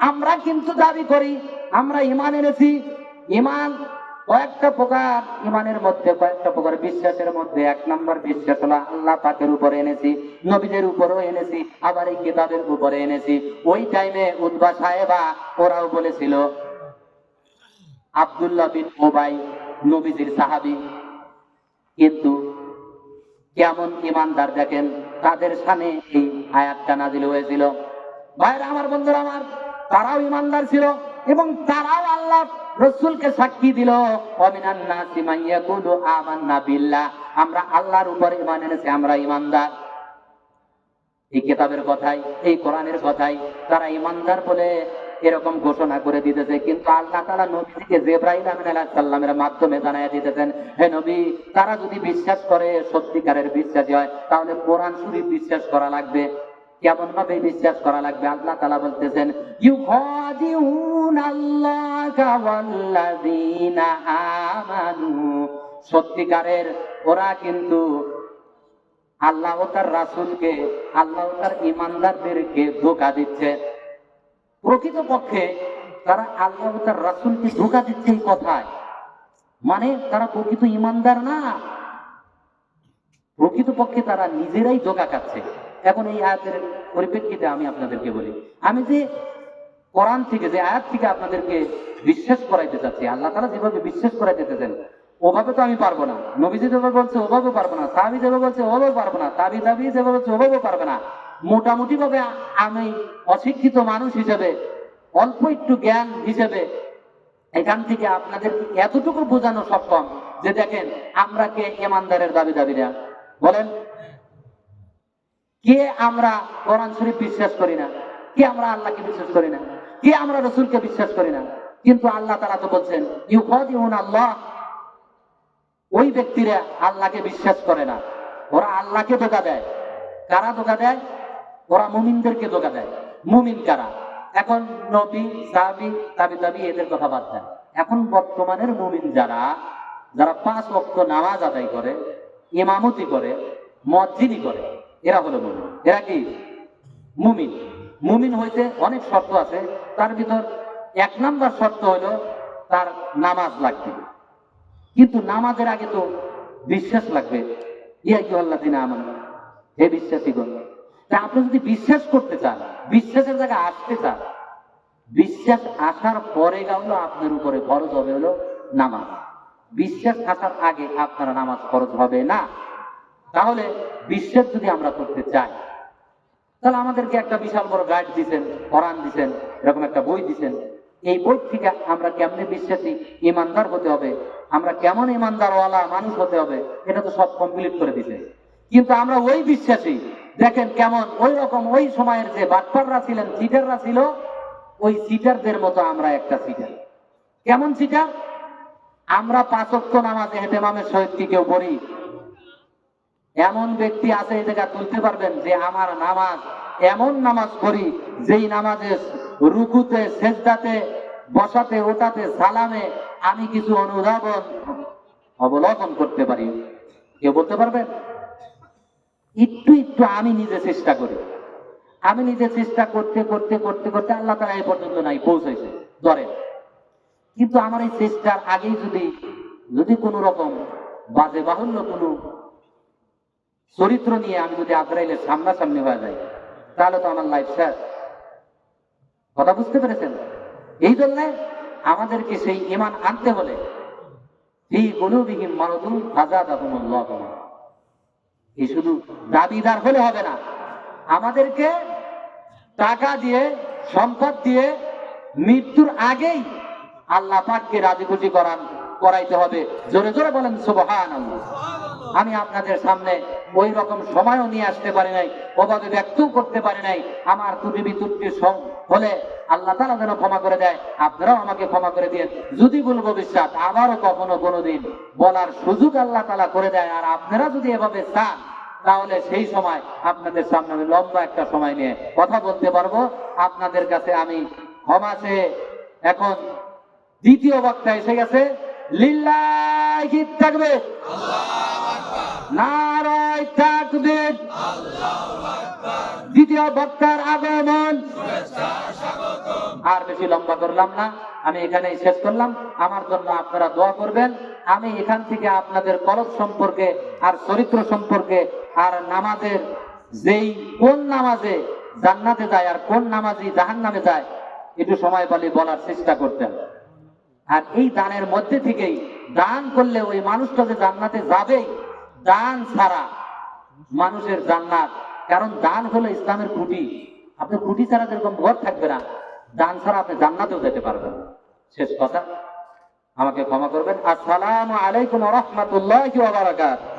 আমরা কিন্তু দাবি করি আমরা ঈমান এনেছি। ঈমান কয়েকটা প্রকার, ঈমানের মধ্যে কয়েকটা প্রকার। বিশ্বাসের মধ্যে 1 নম্বর বিশ্বাস হলো আল্লাহ পাকের উপরে এনেছি, নবীদের উপরেও এনেছি, আবার এই কিতাবের উপরে এনেছি। ওই টাইমে উতবা সাহেবা ওরাও বলেছিল, আব্দুল্লাহ বিন উবাই নবীজির সাহাবী, কিন্তু কেমন ঈমানদার দেখেন, তাদের সামনে এই আয়াতটা নাযিল হয়েছিল। ভাইরা আমার, বন্ধুরা আমার, তারাও ঈমানদার ছিল এবং তারাও আল্লাহ রাসূলকে সাক্ষী দিল, ওয়ামিনান নাসি মান ইয়াকুলু আমান্না বিল্লাহ, আমরা আল্লাহর উপর ঈমান এনেছি, আমরা ঈমানদার। এই কিতাবের কথাই, এই কোরআনের কথাই তারা ঈমানদার বলে এরকম ঘোষণা করে দিতেছে। কিন্তু আল্লাহ তাআলা নবীকে জিবরাইল আলাইহিস সালামের মাধ্যমে জানায়া দিতেছেন, হে নবী, তারা যদি বিশ্বাস করে, সত্যিকারের বিশ্বাসী হয়, তাহলে কোরআন শরীফ বিশ্বাস করা লাগবে। কেমন ভাবে বিশ্বাস করা লাগবে? আল্লাহ তাআলা বলতেছেন, ইউখাদিউনাল্লাহা ওয়াল্লাযীনা আমানু, সত্যিকারের ওরা কিন্তু আল্লাহ ও তার রাসূলকে, আল্লাহ ও তার ঈমানদারদেরকে ধোঁকা দিচ্ছে। প্রকৃতপক্ষে তারা আল্লাহ ও তার রাসূলকে ধোঁকা দিচ্ছে এই কথায়, মানে তারা প্রকৃত ঈমানদার না, প্রকৃতপক্ষে তারা নিজেরাই ধোঁকা খাচ্ছে। এখন এই আয়াতের পরিপ্রেক্ষিতে আমি আপনাদেরকে বলি, আমি যে কোরআন থেকে, যে আয়াত থেকে আপনাদেরকে বিশ্বাস করাইতে চাচ্ছি, আল্লাহ তাআলা যেভাবে বিশ্বাস করাইতে চাচ্ছেন ওভাবে তো আমি পারবো না। নবীজি যেভাবে বলছে ওভাবে পারবো না, সাহাবী যেভাবে বলছে ওভাবে পারবো না, তাবি যেভাবে বলছে ওভাবে পারবে না। মোটামুটি ভাবে আমি অশিক্ষিত মানুষ হিসেবে, অল্প একটু জ্ঞান হিসেবে এখান থেকে আপনাদেরকে এতটুকু বোঝানো সক্ষম যে দেখেন, আমরা কে ঈমানদারের দাবিদারীরা বলেন? কে আমরা কোরআন শরীফ বিশ্বাস করি না? কে আমরা আল্লাহকে বিশ্বাস করি না? কে আমরা রাসূলকে বিশ্বাস করি না? কিন্তু আল্লাহ তাআলা তো বলছেন, ইউখাদিউনাল্লাহ, ওই ব্যক্তিরা আল্লাহকে বিশ্বাস করে না, ওরা আল্লাহকে ধোঁকা দেয়। কারা ধোঁকা দেয়? ওরা মুমিনদেরকে ধোঁকা দেয়। মুমিন কারা? এখন নবী, সাহাবী, তাবি এদের কথা বাদ দেন। এখন বর্তমানের মুমিন যারা, যারা 5 ওয়াক্ত নামাজ আদায় করে, ইমামতি করে, মুয়াজ্জিনি করে, এরা হলো মুমিন। এরা কি? মুমিন। মুমিন হইতে অনেক শর্ত আছে, তার ভিতর 1 নাম্বার শর্ত হলো তার নামাজ লাগবে। কিন্তু নামাজের আগে তো বিশ্বাস লাগবে। ইয়া আইয়ুহাল্লাযীনা আমানু, হে বিশ্বাসীগণ, তা আপনি যদি বিশ্বাস করতে চান, বিশ্বাসের জায়গায় আসতে চান, বিশ্বাস আসার পরে হলো আপনার উপরে ফরজ হবে হলো নামাজ। বিশ্বাস আসার আগে আপনারা নামাজ ফরজ হবে না। তাহলে বিশ্বাস যদি আমরা করতে চাই, তাহলে আমাদেরকে একটা বিশাল বড় গাইড দিচ্ছেন, কোরআন দিচ্ছেন, এরকম একটা বই দিচ্ছেন। এই বই থেকে আমরা কেমনে বিশ্বাসী ইমানদার হতে হবে, আমরা কেমন ইমানদারওয়ালা মানুষ হতে হবে, এটা তো সব কমপ্লিট করে দিছে। কিন্তু আমরা ওই বিশ্বাসী, দেখেন কেমন ওই রকম ওই সময়ের যে বাটপাররা ছিলেন, চিটাররা ছিল, ওই চিটারদের মতো আমরা একটা চিটার। কেমন চিটার? আমরা 5 ওয়াক্ত নামাজে ইমামের সহিত কি কেউ পড়ি? এমন ব্যক্তি আছে এই জায়গা তুলতে পারবেন যে আমার নামাজ এমন নামাজ পড়ি যেই নামাজে রুকুতে, সেজদাতে, বসাতে, ওঠাতে, সালামে আমি কিছু অনুধাবন অবলোকন করতে পারি? কেউ বলতে পারবেন? একটু একটু আমি নিজে চেষ্টা করি। আমি নিজে চেষ্টা করতে করতে করতে করতে আল্লাহ তাআলা এই পর্যন্ত নাই পৌঁছাইছে ধরেন। কিন্তু আমার এই চেষ্টার আগেই যদি কোনো রকম বাজে বাহুল্য কোনো চরিত্র নিয়ে আমি যদি আজরাইলের সামনাসামনি হয়ে যাই, তাহলে তো আমার লাইফ শেষ। কথা বুঝতে পেরেছেন? এই জন্য আমাদেরকে সেই ঈমান আনতে হলে ফি কুলুবিহিম মারাদুন ফাযাদাহুমুল্লাহু মারাদা। এই শুধু দাবিদার হলে হবে না, আমাদেরকে টাকা দিয়ে, সম্পদ দিয়ে মৃত্যুর আগেই আল্লাহ পাককে রাজি খুশি করাইতে হবে। জোরে জোরে বলেন সুবহানাল্লাহ। আমি আপনাদের সামনে ওই রকম সময়ও নিয়ে আসতে পারি নাই, ওভাবে ব্যক্তও করতে পারি নাই। আমার ত্রুটি বিত্রুটি হলে আল্লাহ তাআলা যেন ক্ষমা করে দেয়, আপনারাও আমাকে ক্ষমা করে দিয়ে, যদি ভুল ভবিষ্যৎ আবারও কখনো কোনোদিন বলার সুযোগ আল্লাহ তাআলা করে দেয়, আর আপনারা যদি এভাবে চান, তাহলে সেই সময় আপনাদের সামনে আমি লম্বা একটা সময় নিয়ে কথা বলতে পারবো। আপনাদের কাছে আমি ক্ষমা চেয়ে এখন দ্বিতীয় বক্তা এসে গেছে। লিল্লাহি তাকবীর, নারায়ে তাকবীর। দ্বিতীয় বক্তার আগমন। আর বেশি লম্বা করলাম না, আমি এখানেই শেষ করলাম। আমার জন্য আপনারা দোয়া করবেন। আমি এখান থেকে আপনাদের কলব সম্পর্কে আর চরিত্র সম্পর্কে আর নামাজের কোন নামাজে জান্নাতে যায় আর কোন নামাজি জাহান্নামে যায় একটু সময় পেলে বলার চেষ্টা করতেন। আর এই দানের মধ্যে থেকেই দান করলে ওই মানুষটা যে জান্নাতে যাবে, দান ছাড়া মানুষের জান্নাত, কারণ দান হলো ইসলামের খুঁটি। আপনি খুঁটি ছাড়া যেরকম ঘর থাকবে না, দান ছাড়া আপনি জান্নাতেও যেতে পারবেন। শেষ কথা, আমাকে ক্ষমা করবেন। আসসালামু আলাইকুম ওয়া রাহমাতুল্লাহি ওয়া বারাকাতুহু।